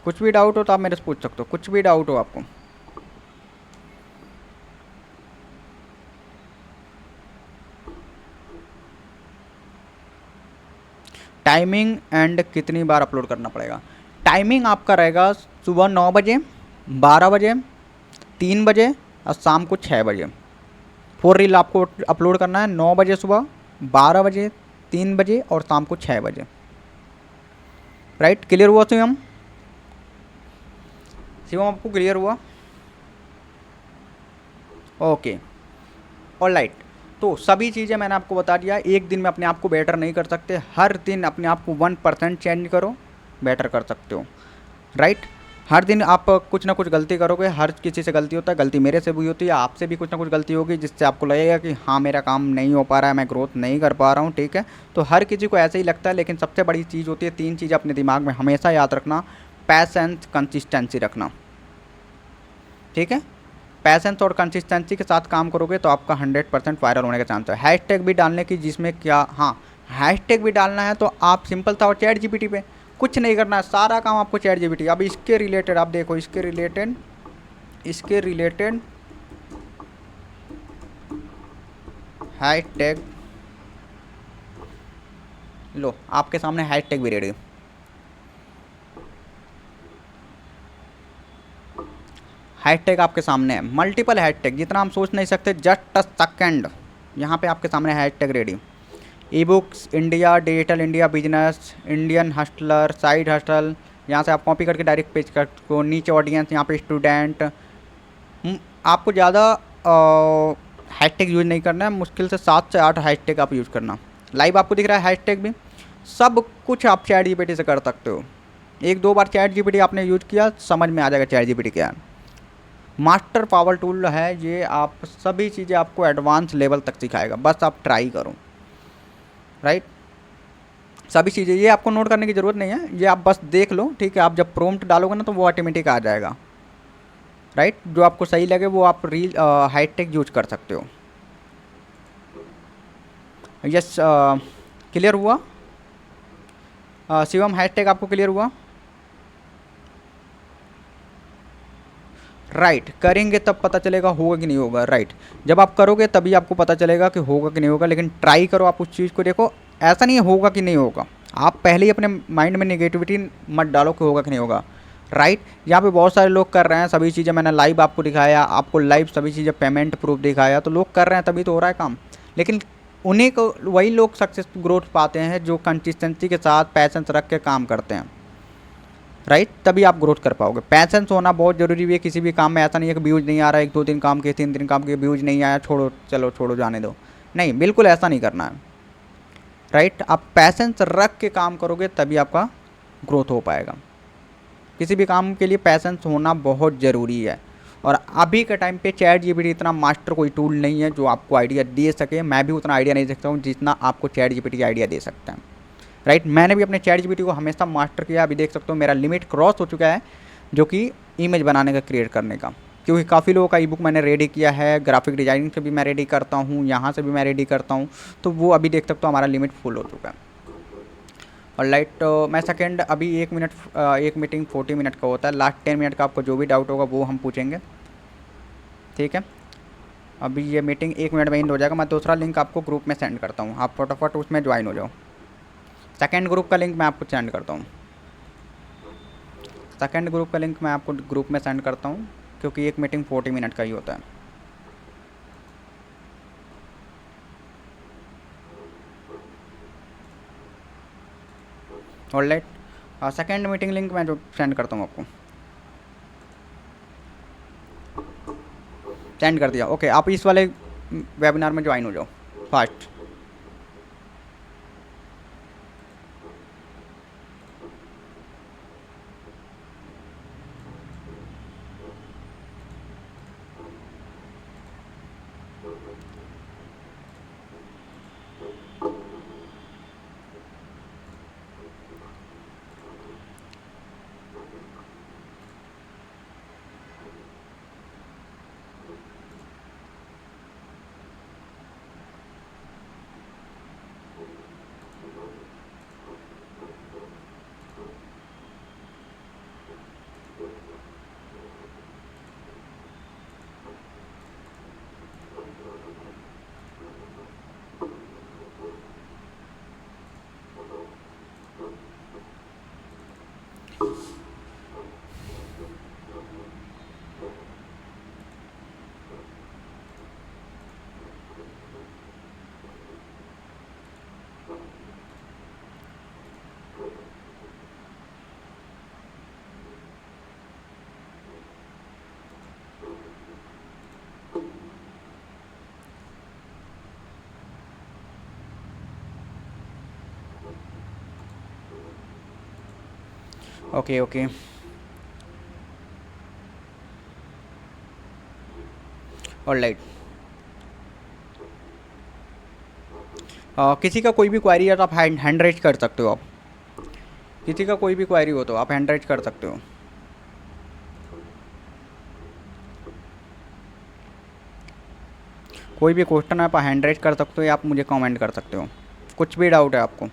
कुछ भी डाउट हो तो आप मेरे से पूछ सकते हो, कुछ भी डाउट हो आपको। टाइमिंग एंड कितनी बार अपलोड करना पड़ेगा। टाइमिंग आपका रहेगा सुबह 9 बजे, 12 बजे, 3 बजे और शाम को 6 बजे। 4 रील आपको अपलोड करना है 9 बजे सुबह, 12 बजे, 3 बजे और शाम को 6 बजे, राइट। क्लियर हुआ शिवम? शिवम आपको क्लियर हुआ? Okay, alright. तो सभी चीज़ें मैंने आपको बता दिया। एक दिन में अपने आप को बेटर नहीं कर सकते, हर दिन अपने आप को 1% चेंज करो, बेटर कर सकते हो, राइट। हर दिन आप कुछ ना कुछ गलती करोगे, हर किसी से गलती होता है, गलती मेरे से भी होती है, आपसे भी कुछ ना कुछ गलती होगी जिससे आपको लगेगा कि हाँ मेरा काम नहीं हो पा रहा है, मैं ग्रोथ नहीं कर पा रहा हूँ, ठीक है। तो हर किसी को ऐसे ही लगता है, लेकिन सबसे बड़ी चीज़ होती है, 3 चीज़ें अपने दिमाग में हमेशा याद रखना। पैसेंस, कंसिस्टेंसी रखना, ठीक है। पैसेंस और कंसिस्टेंसी के साथ काम करोगे तो आपका 100% वायरल होने का चांस है। हैशटैग भी डालने की, जिसमें क्या, हाँ हैशटैग भी डालना है तो आप सिंपल था और चैट जीपीटी पे कुछ नहीं करना है, सारा काम आपको चैट जीपीटी। अब इसके रिलेटेड आप देखो, इसके रिलेटेड हैशटैग लो, आपके सामने हैशटैग भी रेडी। हैशटैग आपके सामने है, मल्टीपल हैशटैग जितना हम सोच नहीं सकते, जस्ट अ सेकेंड यहाँ पे आपके सामने hashtag ready. E books India, digital India business, Indian hustler, side hustle, यहाँ से आप कॉपी करके डायरेक्ट पेज कर को, नीचे ऑडियंस, यहाँ पे स्टूडेंट। आपको ज़्यादा हैशटैग यूज़ नहीं करना है, मुश्किल से 7 से 8 हैशटैग आप यूज़ करना। लाइव आपको दिख रहा है हैशटैग भी, सब कुछ आप चैट जीपीटी से कर सकते हो। 1-2 बार चैट जीपीटी आपने यूज़ किया, समझ में आ जाएगा चैट जीपीटी क्या है। मास्टर पावर टूल है ये, आप सभी चीज़ें आपको एडवांस लेवल तक सिखाएगा, बस आप ट्राई करो, राइट। सभी चीज़ें ये आपको नोट करने की ज़रूरत नहीं है, ये आप बस देख लो, ठीक है। आप जब प्रॉम्प्ट डालोगे ना तो वो ऑटोमेटिक आ जाएगा, राइट। जो आपको सही लगे वो आप रील हैशटैग यूज कर सकते हो। यस, क्लियर हुआ शिवम? हैशटैग आपको क्लियर हुआ? राइट, करेंगे तब पता चलेगा होगा कि नहीं होगा। राइट, जब आप करोगे तभी आपको पता चलेगा कि होगा कि नहीं होगा। लेकिन ट्राई करो, आप उस चीज़ को देखो। ऐसा नहीं है होगा कि नहीं होगा, आप पहले ही अपने माइंड में नेगेटिविटी मत डालो कि होगा कि नहीं होगा। राइट, यहाँ पे बहुत सारे लोग कर रहे हैं सभी चीज़ें, मैंने लाइव आपको दिखाया, आपको लाइव सभी चीज़ें पेमेंट प्रूफ दिखाया, तो लोग कर रहे हैं तभी तो हो रहा है काम। लेकिन उन्हीं को, वही लोग सक्सेस ग्रोथ पाते हैं जो कंसिस्टेंसी के साथ पैशंस रख के काम करते हैं। राइट, तभी आप ग्रोथ कर पाओगे। पैशंस होना बहुत ज़रूरी है किसी भी काम में। ऐसा नहीं है कि व्यूज़ नहीं आ रहा है, 1-2 दिन काम के, 3 दिन काम के, व्यूज़ नहीं आया, छोड़ो, चलो छोड़ो, जाने दो। नहीं, बिल्कुल ऐसा नहीं करना है। राइट, आप पैशंस रख के काम करोगे तभी आपका ग्रोथ हो पाएगा। किसी भी काम के लिए पैशंस होना बहुत ज़रूरी है। और अभी के टाइम पे चैट जीपीटी इतना मास्टर कोई टूल नहीं है जो आपको आइडिया दे सके। मैं भी उतना आइडिया नहीं दे सकता हूँ जितना आपको चैट जीपीटी आइडिया दे सकता है। राइट, मैंने भी अपने चैट जीपीटी को हमेशा मास्टर किया। अभी देख सकते हो मेरा लिमिट क्रॉस हो चुका है, जो कि इमेज बनाने का, क्रिएट करने का। क्योंकि काफ़ी लोगों का ई बुक मैंने रेडी किया है, ग्राफिक डिजाइनिंग से भी मैं रेडी करता हूँ, यहाँ से भी मैं रेडी करता हूँ। तो वो अभी देख सकते हो हमारा लिमिट फुल हो चुका है। और लाइट मैं सेकंड, अभी 1 मिनट, एक मीटिंग 40 मिनट का होता है। लास्ट 10 मिनट का आपको जो भी डाउट होगा वो हम पूछेंगे, ठीक है। अभी ये मीटिंग 1 मिनट में एंड हो जाएगा। मैं दूसरा लिंक आपको ग्रुप में सेंड करता हूँ, आप फटाफट उसमें ज्वाइन हो जाओ। सेकंड ग्रुप का लिंक मैं आपको सेंड करता हूँ। सेकंड ग्रुप का लिंक मैं आपको ग्रुप में सेंड करता हूँ, क्योंकि एक मीटिंग 40 मिनट का ही होता है। ऑलराइट, सेकंड मीटिंग लिंक मैं जो सेंड करता हूँ आपको, सेंड कर दिया। ओके, आप इस वाले वेबिनार में ज्वाइन हो जाओ फास्ट। Okay okay, alright. किसी का कोई भी क्वेरी है तो आप हैंड रेज कर सकते हो। आप किसी का कोई भी क्वेरी हो तो आप हैंड रेज कर सकते हो। कोई भी क्वेश्चन आप हैंड रेज कर सकते हो या आप मुझे कमेंट कर सकते हो। कुछ भी डाउट है आपको,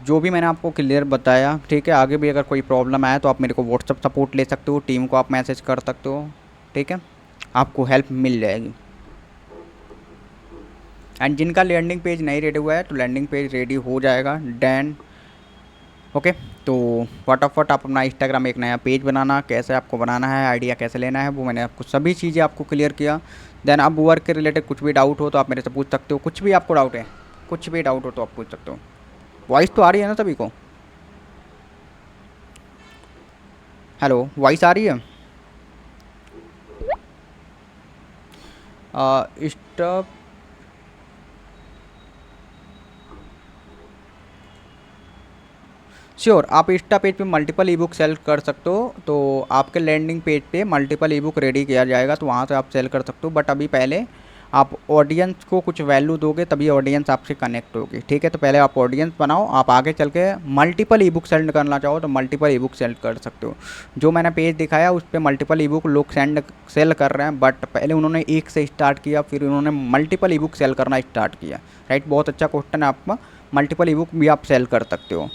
जो भी मैंने आपको क्लियर बताया, ठीक है। आगे भी अगर कोई प्रॉब्लम आए तो आप मेरे को व्हाट्सअप सपोर्ट ले सकते हो, टीम को आप मैसेज कर सकते हो, ठीक है। आपको हेल्प मिल जाएगी। एंड जिनका लैंडिंग पेज नहीं रेडी हुआ है तो लैंडिंग पेज रेडी हो जाएगा देन। ओके, तो फटाफट आप अपना इंस्टाग्राम एक नया पेज बनाना, कैसे आपको बनाना है, आइडिया कैसे लेना है, वो मैंने आपको सभी चीज़ें आपको क्लियर किया। देन अब वर्क के रिलेटेड कुछ भी डाउट हो तो आप मेरे से पूछ सकते हो। कुछ भी आपको डाउट है, कुछ भी डाउट हो तो आप पूछ सकते हो। वॉइस तो आ रही है ना सभी को? हेलो, वॉइस आ रही है? स्टॉप। श्योर, आप इंस्टा पेज पे मल्टीपल ई बुक सेल कर सकते हो। तो आपके लैंडिंग पेज पे मल्टीपल ई बुक रेडी किया जाएगा, तो वहाँ से आप सेल कर सकते हो। बट अभी पहले आप ऑडियंस को कुछ वैल्यू दोगे तभी ऑडियंस आपसे कनेक्ट होगी, ठीक है। तो पहले आप ऑडियंस बनाओ, आप आगे चल के मल्टीपल ई बुक सेंड करना चाहो तो मल्टीपल ई बुक सेंड कर सकते हो। जो मैंने पेज दिखाया उस पर मल्टीपल ई बुक लोग सेल कर रहे हैं, बट पहले उन्होंने एक से स्टार्ट किया, फिर उन्होंने मल्टीपल ई बुक सेल करना स्टार्ट किया, राइट। बहुत अच्छा क्वेश्चन है आपका, मल्टीपल ई बुक भी आप सेल कर सकते हो।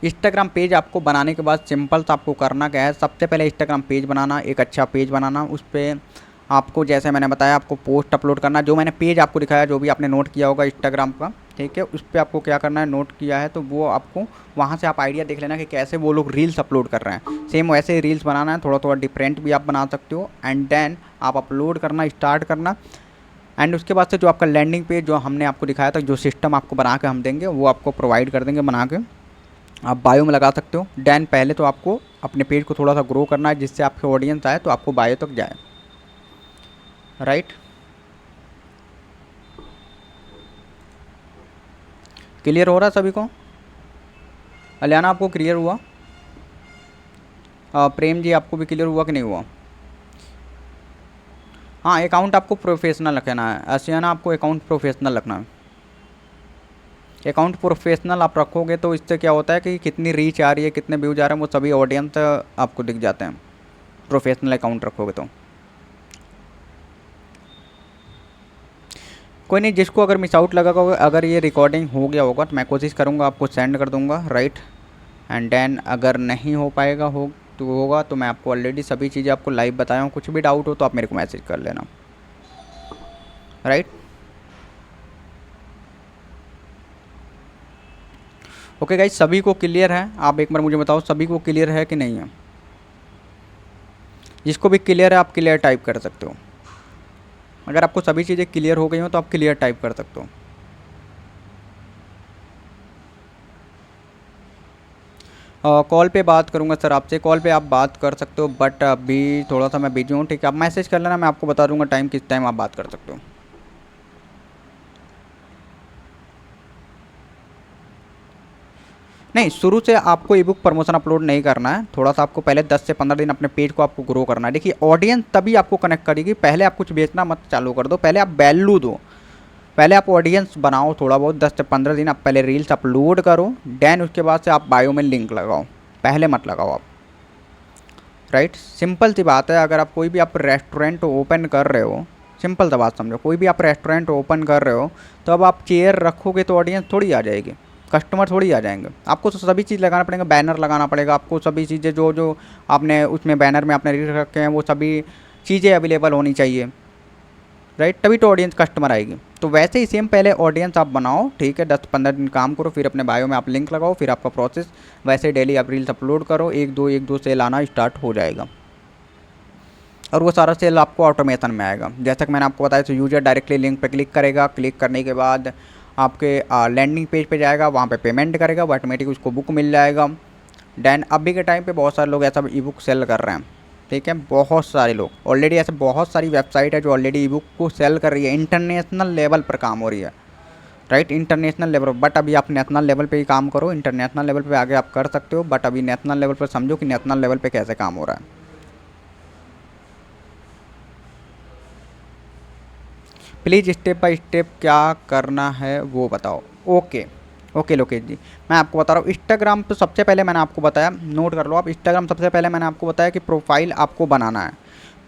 इंस्टाग्राम पेज आपको बनाने के बाद सिंपल सा आपको करना क्या है, सबसे पहले इंस्टाग्राम पेज बनाना, एक अच्छा पेज बनाना, उस पर आपको जैसे मैंने बताया आपको पोस्ट अपलोड करना। जो मैंने पेज आपको दिखाया, जो भी आपने नोट किया होगा इंस्टाग्राम का, ठीक है, उस पर आपको क्या करना है, नोट किया है तो वो आपको वहाँ से आप आइडिया देख लेना कि कैसे वो लोग रील्स अपलोड कर रहे हैं। सेम वैसे ही रील्स बनाना है, थोड़ा थोड़ा डिफरेंट भी आप बना सकते हो, एंड देन आप अपलोड करना स्टार्ट करना। एंड उसके बाद से जो आपका लैंडिंग पेज जो हमने आपको दिखाया था, जो सिस्टम आपको बना के हम देंगे वो आपको प्रोवाइड कर देंगे बना के, आप बायो में लगा सकते हो। देन पहले तो आपको अपने पेज को थोड़ा सा ग्रो करना है जिससे आपके ऑडियंस आए तो आपको बायो तक जाए, राइट। क्लियर हो रहा है सभी को? अलियाना आपको क्लियर हुआ? प्रेम जी आपको भी क्लियर हुआ कि नहीं हुआ? हाँ, अकाउंट आपको प्रोफेशनल रखना है। आसियाना आपको अकाउंट प्रोफेशनल रखना है। अकाउंट प्रोफेशनल आप रखोगे तो इससे क्या होता है कि कितनी रीच आ रही है, कितने व्यूज आ रहे हैं, वो सभी ऑडियंस आपको दिख जाते हैं प्रोफेशनल अकाउंट रखोगे तो। कोई नहीं, जिसको अगर मिस आउट लगा होगा, अगर ये रिकॉर्डिंग हो गया होगा तो मैं कोशिश करूँगा आपको सेंड कर दूँगा, राइट। एंड देन अगर नहीं हो पाएगा होगा तो मैं आपको ऑलरेडी सभी चीज़ें आपको लाइव बताया हूँ। कुछ भी डाउट हो तो आप मेरे को मैसेज कर लेना, राइट। ओके गाइस, सभी को क्लियर है? आप एक बार मुझे बताओ सभी को क्लियर है कि नहीं है? जिसको भी क्लियर है आप क्लियर टाइप कर सकते हो। अगर आपको सभी चीज़ें क्लियर हो गई हो तो आप क्लियर टाइप कर सकते हो। कॉल पे बात करूंगा सर आपसे, कॉल पे आप बात कर सकते हो, बट अभी थोड़ा सा मैं बिजी हूँ, ठीक है। आप मैसेज कर लेना, मैं आपको बता दूंगा टाइम, किस टाइम आप बात कर सकते हो। नहीं, शुरू से आपको ई बुक प्रमोशन अपलोड नहीं करना है। थोड़ा सा आपको पहले 10 से 15 दिन अपने पेज को आपको ग्रो करना है। देखिए, ऑडियंस तभी आपको कनेक्ट करेगी, पहले आप कुछ बेचना मत चालू कर दो, पहले आप वैल्यू दो, पहले आप ऑडियंस बनाओ थोड़ा बहुत। 10 से 15 दिन आप पहले रील्स अपलोड करो, देन उसके बाद से आप बायो में लिंक लगाओ, पहले मत लगाओ आप, राइट। सिंपल सी बात है, अगर आप कोई भी आप रेस्टोरेंट ओपन कर रहे हो, सिंपल सा बात समझो, कोई भी आप रेस्टोरेंट ओपन कर रहे हो तो अब आप चेयर रखोगे तो ऑडियंस थोड़ी आ जाएगी, कस्टमर थोड़ी आ जाएंगे। आपको तो सभी चीज़ लगाना पड़ेगा, बैनर लगाना पड़ेगा आपको, सभी चीज़ें जो जो आपने उसमें बैनर में आपने लिख रखे हैं वो सभी चीज़ें अवेलेबल होनी चाहिए, राइट, तभी तो ऑडियंस कस्टमर आएगी। तो वैसे ही सेम पहले ऑडियंस आप बनाओ, ठीक है, 10-15 दिन काम करो, फिर अपने बायो में आप लिंक लगाओ, फिर आपका प्रोसेस वैसे डेली आप रील्स अपलोड करो, एक दो सेल आना स्टार्ट हो जाएगा, और वो सारा सेल आपको ऑटोमेशन में आएगा। जैसा कि मैंने आपको बताया, तो यूजर डायरेक्टली लिंक पे क्लिक करेगा, क्लिक करने के बाद आपके लैंडिंग पेज पे जाएगा, वहाँ पे पेमेंट करेगा, वो ऑटोमेटिक उसको बुक मिल जाएगा। देन अभी के टाइम पे बहुत सारे लोग ऐसा ई बुक सेल कर रहे हैं, ठीक है, बहुत सारे लोग ऑलरेडी, ऐसे बहुत सारी वेबसाइट है जो ऑलरेडी ई बुक को सेल कर रही है, इंटरनेशनल लेवल पर काम हो रही है, राइट, इंटरनेशनल लेवल। बट अभी आप नेशनल लेवल पे ही काम करो, इंटरनेशनल लेवल पे आगे आप कर सकते हो, बट अभी नेशनल लेवल पर समझो कि नेशनल लेवल पे कैसे काम हो रहा है। प्लीज़ स्टेप बाय स्टेप क्या करना है वो बताओ। ओके ओके लोकेश जी, मैं आपको बता रहा हूँ। इंस्टाग्राम तो सबसे पहले मैंने आपको बताया, नोट कर लो आप, इंस्टाग्राम सबसे पहले मैंने आपको बताया कि प्रोफाइल आपको बनाना है।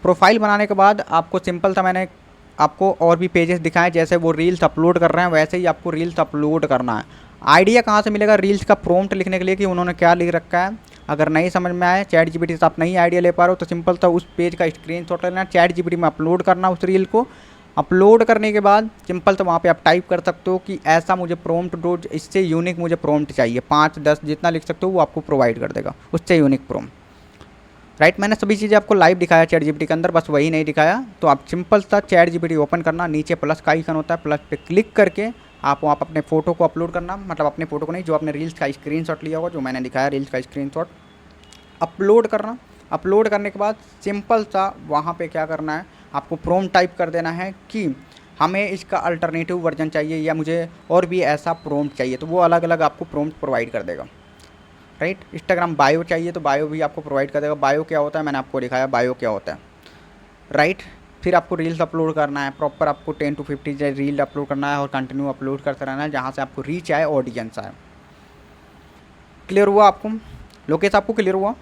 प्रोफाइल बनाने के बाद आपको सिंपल सा मैंने आपको और भी पेजेस दिखाएं, जैसे वो रील्स अपलोड कर रहे हैं वैसे ही आपको रील्स अपलोड करना है। आइडिया कहाँ से मिलेगा रील्स का प्रॉम्प्ट लिखने के लिए कि उन्होंने क्या लिख रखा है। अगर नहीं समझ में आए, चैट जीपीटी से आप नहीं आइडिया ले पा रहे हो तो सिंपल सा उस पेज का स्क्रीनशॉट लेना, चैट जीपीटी में अपलोड करना उस रील को। अपलोड करने के बाद सिंपल तो वहाँ पे आप टाइप कर सकते हो कि ऐसा मुझे प्रॉम्प्ट दो, इससे यूनिक मुझे प्रॉम्प्ट चाहिए, 5-10 जितना लिख सकते हो वो आपको प्रोवाइड कर देगा, उससे यूनिक प्रॉम्प्ट, राइट। मैंने सभी चीज़ें आपको लाइव दिखाया चैट जीपीटी के अंदर, बस वही नहीं दिखाया। तो आप सिंपल सा चैट जीपीटी ओपन करना, नीचे प्लस का आइकन होता है, प्लस पे क्लिक करके आप वहाँ पर अपने फ़ोटो को अपलोड करना, मतलब अपने फ़ोटो को नहीं, जो आपने रील्स का स्क्रीनशॉट लिया होगा, जो मैंने दिखाया रील्स का स्क्रीनशॉट अपलोड करना। अपलोड करने के बाद सिंपल सा वहाँ पे क्या करना है, आपको प्रॉम्प्ट टाइप कर देना है कि हमें इसका अल्टरनेटिव वर्जन चाहिए या मुझे और भी ऐसा प्रॉम्प्ट चाहिए, तो वो अलग अलग आपको प्रॉम्प्ट प्रोवाइड कर देगा, राइट। इंस्टाग्राम बायो चाहिए तो बायो भी आपको प्रोवाइड कर देगा। बायो क्या होता है मैंने आपको दिखाया, बायो क्या होता है, राइट। फिर आपको रील्स अपलोड करना है, प्रॉपर आपको 10 to 50 रील अपलोड करना है और कंटिन्यू अपलोड करते रहना है जहाँ से आपको रीच आए, ऑडियंस आए। क्लियर हुआ आपको? लोकेश आपको क्लियर हुआ?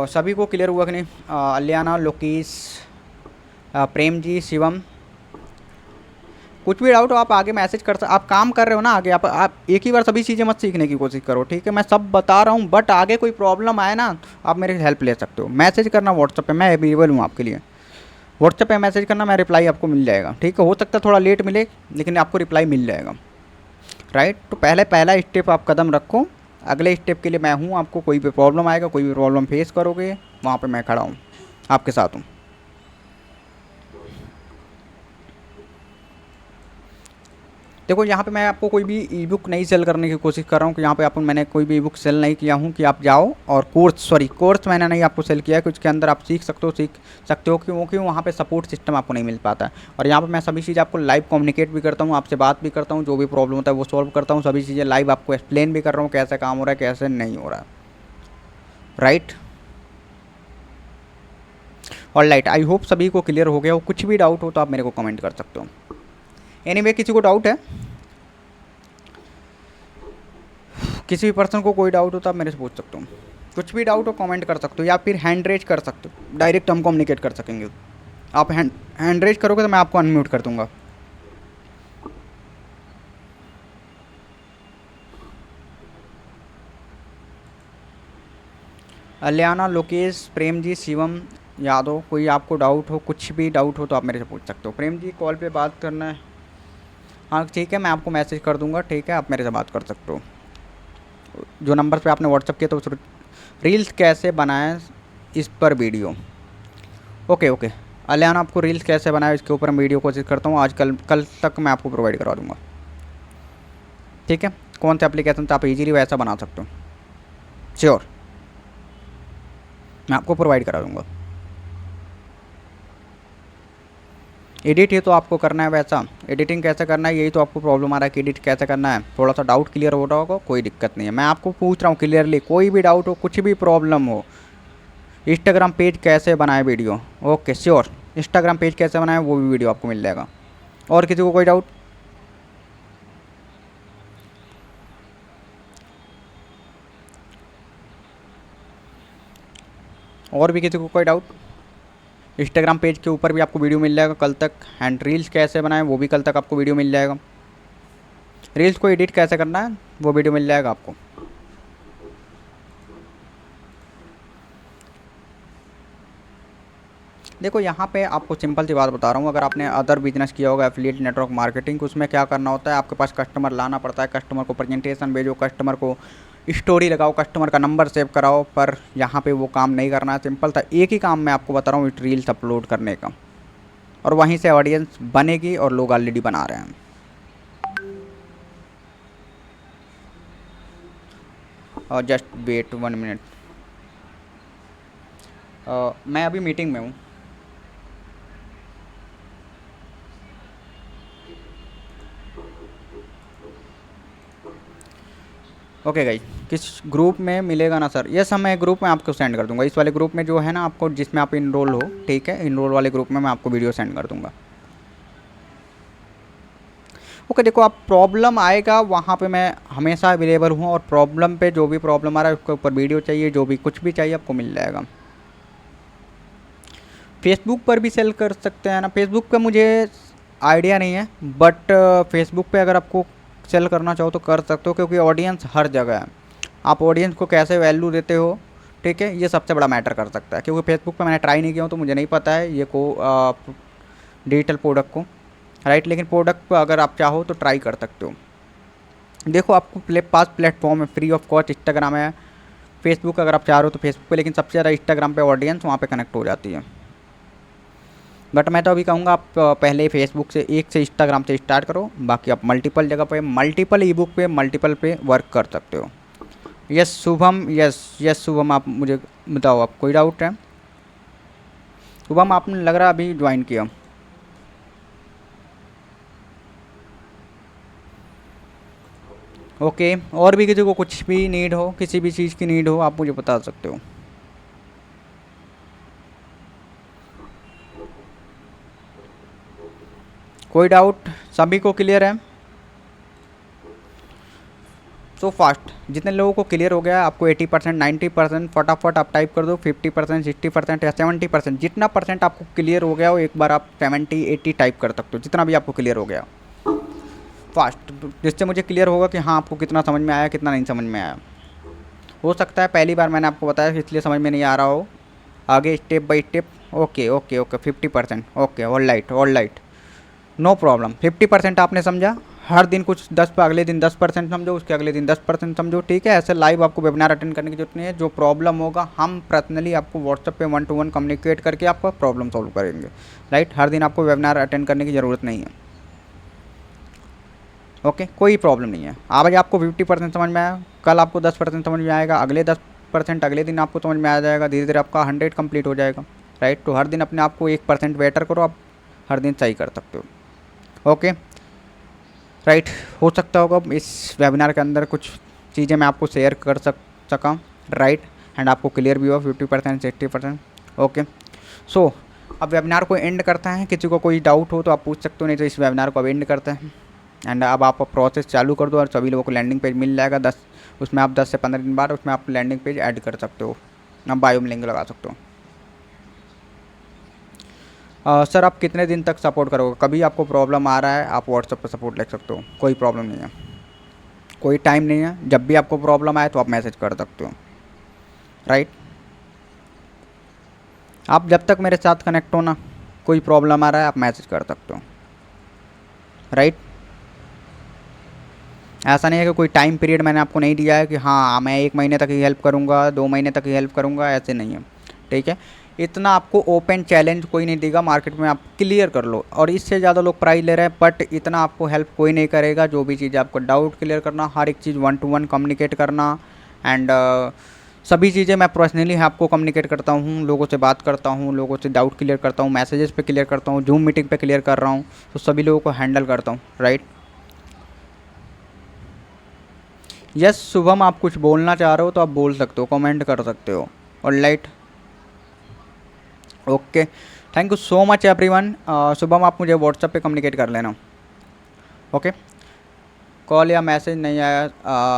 सभी को क्लियर हुआ कि नहीं? अलियाना, लोकेश, प्रेम जी, शिवम, कुछ भी डाउट हो आप आगे मैसेज कर आप काम कर रहे हो ना आगे, आप एक ही बार सभी चीज़ें मत सीखने की कोशिश करो, ठीक है? मैं सब बता रहा हूँ, बट आगे कोई प्रॉब्लम आए ना आप मेरी हेल्प ले सकते हो। मैसेज करना व्हाट्सएप पे, मैं अवेलेबल हूँ आपके लिए। व्हाट्सएप पे मैसेज करना, मैं रिप्लाई आपको मिल जाएगा, ठीक है? हो सकता है थोड़ा लेट मिले, लेकिन आपको रिप्लाई मिल जाएगा, राइट? तो पहला स्टेप आप कदम रखो, अगले स्टेप के लिए मैं हूँ। आपको कोई भी प्रॉब्लम आएगा, कोई भी प्रॉब्लम फेस करोगे, वहाँ पर मैं खड़ा हूँ, आपके साथ हूँ। देखो यहाँ पे मैं आपको कोई भी ई बुक नहीं सेल करने की कोशिश कर रहा हूँ कि यहाँ पे मैंने कोई भी ई बुक सेल नहीं किया हूँ कि आप जाओ और कोर्स मैंने नहीं आपको सेल किया है कि उसके अंदर आप सीख सकते हो क्योंकि वहाँ पे सपोर्ट सिस्टम आपको नहीं मिल पाता है। और यहाँ पे मैं सभी चीज़ आपको लाइव कम्युनिकेट भी करता हूँ, आपसे बात भी करता हूँ, जो भी प्रॉब्लम होता है वो सॉल्व करता हूँ, सभी चीज़ें लाइव आपको एक्सप्लेन भी कर रहा हूँ कैसे काम हो रहा है, कैसे नहीं हो रहा है, राइट? और लाइट, आई होप सभी को क्लियर हो गया हो। कुछ भी डाउट हो तो आप मेरे को कमेंट कर सकते हो। एनीवे, किसी को डाउट है, किसी भी पर्सन को कोई डाउट हो तो आप मेरे से पूछ सकते हो। कुछ भी डाउट हो कमेंट कर सकते हो या फिर हैंड रेज कर सकते हो, डायरेक्ट हम कम्युनिकेट कर सकेंगे। आप हैंड रेज करोगे तो मैं आपको अनम्यूट कर दूंगा। अलियाना, लोकेश, प्रेम जी, शिवम, यादव, कोई आपको डाउट हो, कुछ भी डाउट हो तो आप मेरे से पूछ सकते हो। प्रेम जी कॉल पे बात करना है? हाँ ठीक है, मैं आपको मैसेज कर दूंगा, ठीक है? आप मेरे से बात कर सकते हो जो नंबर पे आपने व्हाट्सअप किया। तो रील्स कैसे बनाएं इस पर वीडियो, ओके ओके। अलियाना, आपको रील्स कैसे बनाए इसके ऊपर मैं वीडियो कोशिश करता हूँ, आज कल तक मैं आपको प्रोवाइड करा दूँगा, ठीक है? कौन से एप्लीकेशन से आप इजीली वैसा बना सकते हो, श्योर, मैं आपको प्रोवाइड करा दूँगा। एडिट ही तो आपको करना है वैसा, एडिटिंग कैसे करना है यही तो आपको प्रॉब्लम आ रहा है कि एडिट कैसे करना है। थोड़ा सा डाउट क्लियर हो रहा होगा, कोई दिक्कत नहीं है, मैं आपको पूछ रहा हूँ क्लियरली। कोई भी डाउट हो, कुछ भी प्रॉब्लम हो, इंस्टाग्राम पेज कैसे बनाए video, okay sure, Instagram page कैसे बनाए वो भी वीडियो आपको मिल जाएगा। और किसी को कोई डाउट? और भी किसी को कोई डाउट? इंस्टाग्राम पेज के ऊपर भी आपको वीडियो मिल जाएगा कल तक। एंड रील्स कैसे बनाएं वो भी कल तक आपको वीडियो मिल जाएगा। रील्स को एडिट कैसे करना है वो वीडियो मिल जाएगा आपको। देखो यहाँ पे आपको सिंपल सी बात बता रहा हूँ, अगर आपने अदर बिजनेस किया होगा एफिलिएट नेटवर्क मार्केटिंग, उसमें क्या करना होता है, आपके पास कस्टमर लाना पड़ता है, कस्टमर को प्रेजेंटेशन भेजो, कस्टमर को स्टोरी लगाओ, कस्टमर का नंबर सेव कराओ। पर यहाँ पे वो काम नहीं करना है, सिंपल था एक ही काम मैं आपको बता रहा हूँ, रील्स अपलोड करने का, और वहीं से ऑडियंस बनेगी और लोग ऑलरेडी बना रहे हैं। और जस्ट वेट 1 मिनट, मैं अभी मीटिंग में हूँ। ओके गाइस, किस ग्रुप में मिलेगा ना सर? यस, मैं ग्रुप में आपको सेंड कर दूंगा, इस वाले ग्रुप में जो है ना आपको, जिसमें आप इनरोल हो, ठीक है? इनरोल वाले ग्रुप में मैं आपको वीडियो सेंड कर दूंगा। ओके देखो, आप प्रॉब्लम आएगा वहाँ पे मैं हमेशा अवेलेबल हूँ, और प्रॉब्लम पे जो भी प्रॉब्लम आ रहा है उसके ऊपर वीडियो चाहिए, जो भी कुछ भी चाहिए आपको मिल जाएगा। फेसबुक पर भी सेल कर सकते हैं ना? फेसबुक पे मुझे आइडिया नहीं है, बट फेसबुक पे अगर आपको सेल करना चाहो तो कर सकते हो, क्योंकि ऑडियंस हर जगह है। आप ऑडियंस को कैसे वैल्यू देते हो, ठीक है, ये सबसे बड़ा मैटर कर सकता है। क्योंकि फेसबुक पे मैंने ट्राई नहीं किया हूँ तो मुझे नहीं पता है ये को डिजिटल प्रोडक्ट को, राइट? लेकिन प्रोडक्ट पर अगर आप चाहो तो ट्राई कर सकते हो। देखो आपको पास प्लेटफॉर्म है, फ्री ऑफ कॉस्ट इंस्टाग्राम है, फेसबुक अगर आप चाह रहे हो तो फेसबुक पे, लेकिन सबसे ज़्यादा इंस्टाग्राम पे ऑडियंस वहाँ पे कनेक्ट हो जाती है। बट मैं तो अभी कहूँगा आप पहले फेसबुक से, एक से इंस्टाग्राम से स्टार्ट करो, बाकी आप मल्टीपल जगह पे, मल्टीपल ई बुक पे, मल्टीपल पे वर्क कर सकते हो। Yes Shubham, yes yes Shubham, आप मुझे बताओ, आप कोई डाउट है? शुभम आपने लग रहा अभी ज्वाइन किया। ओके, और भी किसी को कुछ भी नीड हो, किसी भी चीज़ की नीड हो, आप मुझे बता सकते हो। कोई डाउट? सभी को क्लियर है? सो फास्ट, जितने लोगों को क्लियर हो गया, आपको 80%, 90% फटाफट आप टाइप कर दो। 50%, 60% या 70%, जितना परसेंट आपको क्लियर हो गया हो एक बार आप 70, 80 टाइप कर सकते हो, जितना भी आपको क्लियर हो गया फास्ट, जिससे मुझे क्लियर होगा कि हाँ आपको कितना समझ में आया, कितना नहीं समझ में आया। हो सकता है पहली बार मैंने आपको बताया इसलिए समझ में नहीं आ रहा हो, आगे step by step. Okay okay okay, 50%, okay, all right all right, no problem. 50% आपने समझा, हर दिन कुछ 10 पर, अगले दिन 10% समझो, उसके अगले दिन 10% समझो, ठीक है। ऐसे लाइव आपको वेबिनार अटेंड करने की जरूरत नहीं है। जो प्रॉब्लम होगा हम पर्सनली आपको व्हाट्सएप पे 1 to 1 कम्युनिकेट करके आपका प्रॉब्लम सॉल्व करेंगे, राइट। हर दिन आपको वेबिनार अटेंड करने की ज़रूरत नहीं है, ओके, कोई प्रॉब्लम नहीं है। आज आपको 50% समझ में आया, कल आपको 10% समझ में आएगा, अगले 10% अगले दिन आपको समझ में आ जाएगा, धीरे धीरे आपका 100 कंप्लीट हो जाएगा, राइट। तो हर दिन अपने आप को 1% बेटर करो, आप हर दिन सही कर सकते हो, ओके, राइट। हो सकता होगा इस वेबिनार के अंदर कुछ चीज़ें मैं आपको शेयर कर सका, राइट, एंड आपको क्लियर भी हो 50%, 60%, ओके। सो अब वेबिनार को एंड करता है। किसी को कोई डाउट हो तो आप पूछ सकते हो, नहीं तो इस वेबिनार को अब एंड करते हैं। एंड अब आप प्रोसेस चालू कर दो और सभी लोगों को लैंडिंग पेज मिल जाएगा 10, उसमें आप 10 से 15 दिन बाद उसमें आप लैंडिंग पेज ऐड कर सकते हो, आप बायो में लिंक लगा सकते हो। सर आप कितने दिन तक सपोर्ट करोगे? कभी आपको प्रॉब्लम आ रहा है आप व्हाट्सएप पर सपोर्ट ले सकते हो, कोई प्रॉब्लम नहीं है, कोई टाइम नहीं है। जब भी आपको प्रॉब्लम आए तो आप मैसेज कर सकते हो, राइट। आप जब तक मेरे साथ कनेक्ट हो ना, कोई प्रॉब्लम आ रहा है आप मैसेज कर सकते हो, राइट। ऐसा नहीं है कि कोई टाइम पीरियड मैंने आपको नहीं दिया है कि हाँ मैं 1 महीने तक ही हेल्प करूँगा, 2 महीने तक ही हेल्प करूँगा, ऐसे नहीं है, ठीक है। इतना आपको ओपन चैलेंज कोई नहीं देगा मार्केट में, आप क्लियर कर लो। और इससे ज़्यादा लोग प्राइस ले रहे हैं, बट इतना आपको हेल्प कोई नहीं करेगा। जो भी चीज़ आपको डाउट क्लियर करना, हर एक चीज़ 1 to 1 कम्युनिकेट करना, एंड सभी चीज़ें मैं पर्सनली आपको कम्युनिकेट करता हूँ, लोगों से बात करता हूँ, लोगों से डाउट क्लियर करता हूँ, मैसेजेस पे क्लियर करता हूँ, जूम मीटिंग पे क्लियर कर रहा हूँ, तो सभी लोगों को हैंडल करता हूँ, राइट। यस शुभम, आप कुछ बोलना चाह रहे हो तो आप बोल सकते हो, कमेंट कर सकते हो, और light, okay, thank you so much everyone. Shubham आप मुझे व्हाट्सएप पे कम्युनिकेट कर लेना, ओके। कॉल या मैसेज नहीं आया,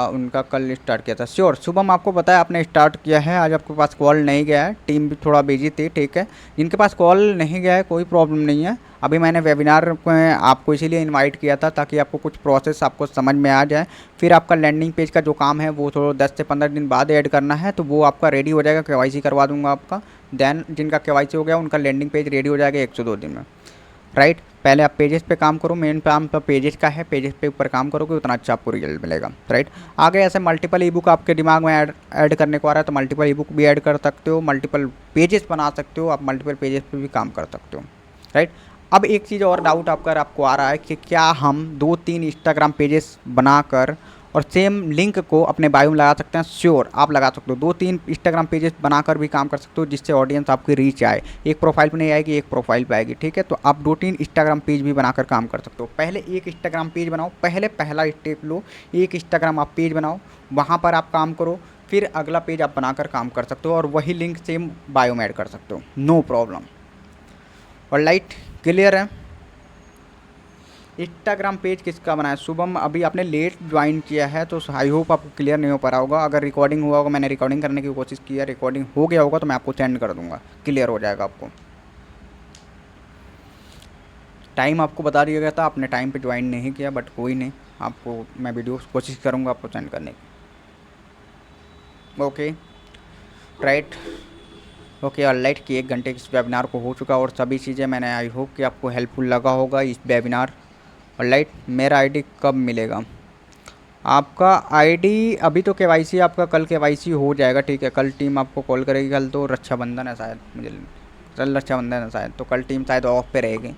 उनका कल स्टार्ट किया था, श्योर। शुभम आपको पता है आपने स्टार्ट किया है, आज आपके पास कॉल नहीं गया है, टीम भी थोड़ा बिजी थी, ठीक है। जिनके पास कॉल नहीं गया है कोई प्रॉब्लम नहीं है। अभी मैंने वेबिनार में आपको इसीलिए इनवाइट किया था ताकि आपको कुछ प्रोसेस आपको समझ में आ जाए। फिर आपका लैंडिंग पेज का जो काम है वो थोड़ा 10 से 15 दिन बाद ऐड करना है, तो वो आपका रेडी हो जाएगा, केवाईसी करवा दूंगा आपका। देन जिनका केवाईसी हो गया उनका लैंडिंग पेज रेडी हो जाएगा 1 से 2 दिन में, राइट। पहले आप पेजेस पे काम करो, मेन काम तो पेजेस का है, पेजेस पे ऊपर काम करोगे उतना अच्छा आपको रिजल्ट मिलेगा, राइट। आगे ऐसे मल्टीपल ई बुक आपके दिमाग में ऐड करने को आ रहा है तो मल्टीपल ई बुक भी ऐड कर सकते हो, मल्टीपल पेजेस बना सकते हो, आप मल्टीपल पेजेस पे भी काम कर सकते हो, राइट। अब एक चीज़ और डाउट आपको आ रहा है कि क्या हम 2-3 इंस्टाग्राम पेजेस बनाकर और सेम लिंक को अपने बायो में लगा सकते हैं? श्योर आप लगा सकते हो, 2-3 इंस्टाग्राम पेजेस बनाकर भी काम कर सकते हो, जिससे ऑडियंस आपकी रीच आए। एक प्रोफाइल पे नहीं आएगी, एक प्रोफाइल पे आएगी, ठीक है। तो आप 2-3 इंस्टाग्राम पेज भी बनाकर काम कर सकते हो। पहले एक इंस्टाग्राम पेज बनाओ, पहला स्टेप लो, एक इंस्टाग्राम आप पेज बनाओ, वहाँ पर आप काम करो, फिर अगला पेज आप बनाकर काम कर सकते हो और वही लिंक सेम बायो में ऐड कर सकते हो, नो प्रॉब्लम। और लाइट क्लियर है? इंस्टाग्राम पेज किसका बनाया? शुभम अभी आपने लेट ज्वाइन किया है तो आई होप आपको क्लियर नहीं हो पा रहा होगा। अगर रिकॉर्डिंग हुआ होगा, मैंने रिकॉर्डिंग करने की कोशिश की है, रिकॉर्डिंग हो गया होगा तो मैं आपको सेंड कर दूंगा, क्लियर हो जाएगा आपको। टाइम आपको बता दिया गया था, आपने टाइम पे ज्वाइन नहीं किया, बट कोई नहीं, आपको मैं वीडियो कोशिश करूँगा आपको सेंड करने की, ओके, राइट, ओके। ऑलराइट कि 1 घंटे इस वेबिनार को हो चुका और सभी चीज़ें मैंने, आई होप कि आपको हेल्पफुल लगा होगा इस वेबिनार। ऑलराइट, मेरा आईडी कब मिलेगा? आपका आईडी अभी तो केवाईसी आपका, कल केवाईसी हो जाएगा, ठीक है। कल टीम आपको कॉल करेगी, कल तो रक्षाबंधन है शायद, मुझे कल रक्षाबंधन है शायद, तो कल टीम शायद ऑफ पे रहेगी,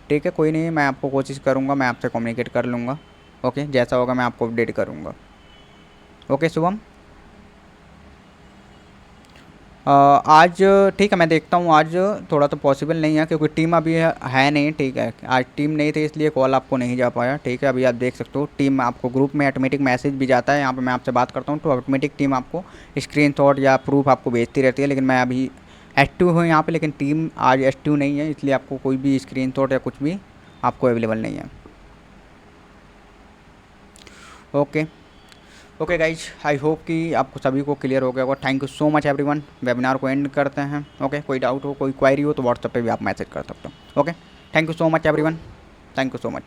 ठीक है। कोई नहीं, मैं आपको कोशिश करूँगा, मैं आपसे कम्युनिकेट कर लूँगा, ओके। जैसा होगा मैं आपको अपडेट करूँगा, ओके शुभम। आज ठीक है, मैं देखता हूँ। आज थोड़ा तो पॉसिबल नहीं है क्योंकि टीम अभी है नहीं, ठीक है। आज टीम नहीं थी इसलिए कॉल आपको नहीं जा पाया, ठीक है। अभी आप देख सकते हो टीम आपको ग्रुप में ऑटोमेटिक मैसेज भी जाता है, यहाँ पे मैं आपसे बात करता हूँ तो ऑटोमेटिक टीम आपको स्क्रीनशॉट या प्रूफ आपको भेजती रहती है। लेकिन मैं अभी एक्टिव हूँ यहाँ पे, लेकिन टीम आज एक्टिव नहीं है, इसलिए आपको कोई भी स्क्रीनशॉट या कुछ भी आपको अवेलेबल नहीं है। Okay okay guys, I hope कि आपको सभी को क्लियर हो गया होगा। Thank you so much everyone. Webinar को एंड करते हैं। ओके, कोई डाउट हो, कोई क्वायरी हो तो व्हाट्सएप पे भी आप मैसेज कर सकते हो। Okay, thank you so much everyone, thank you so much.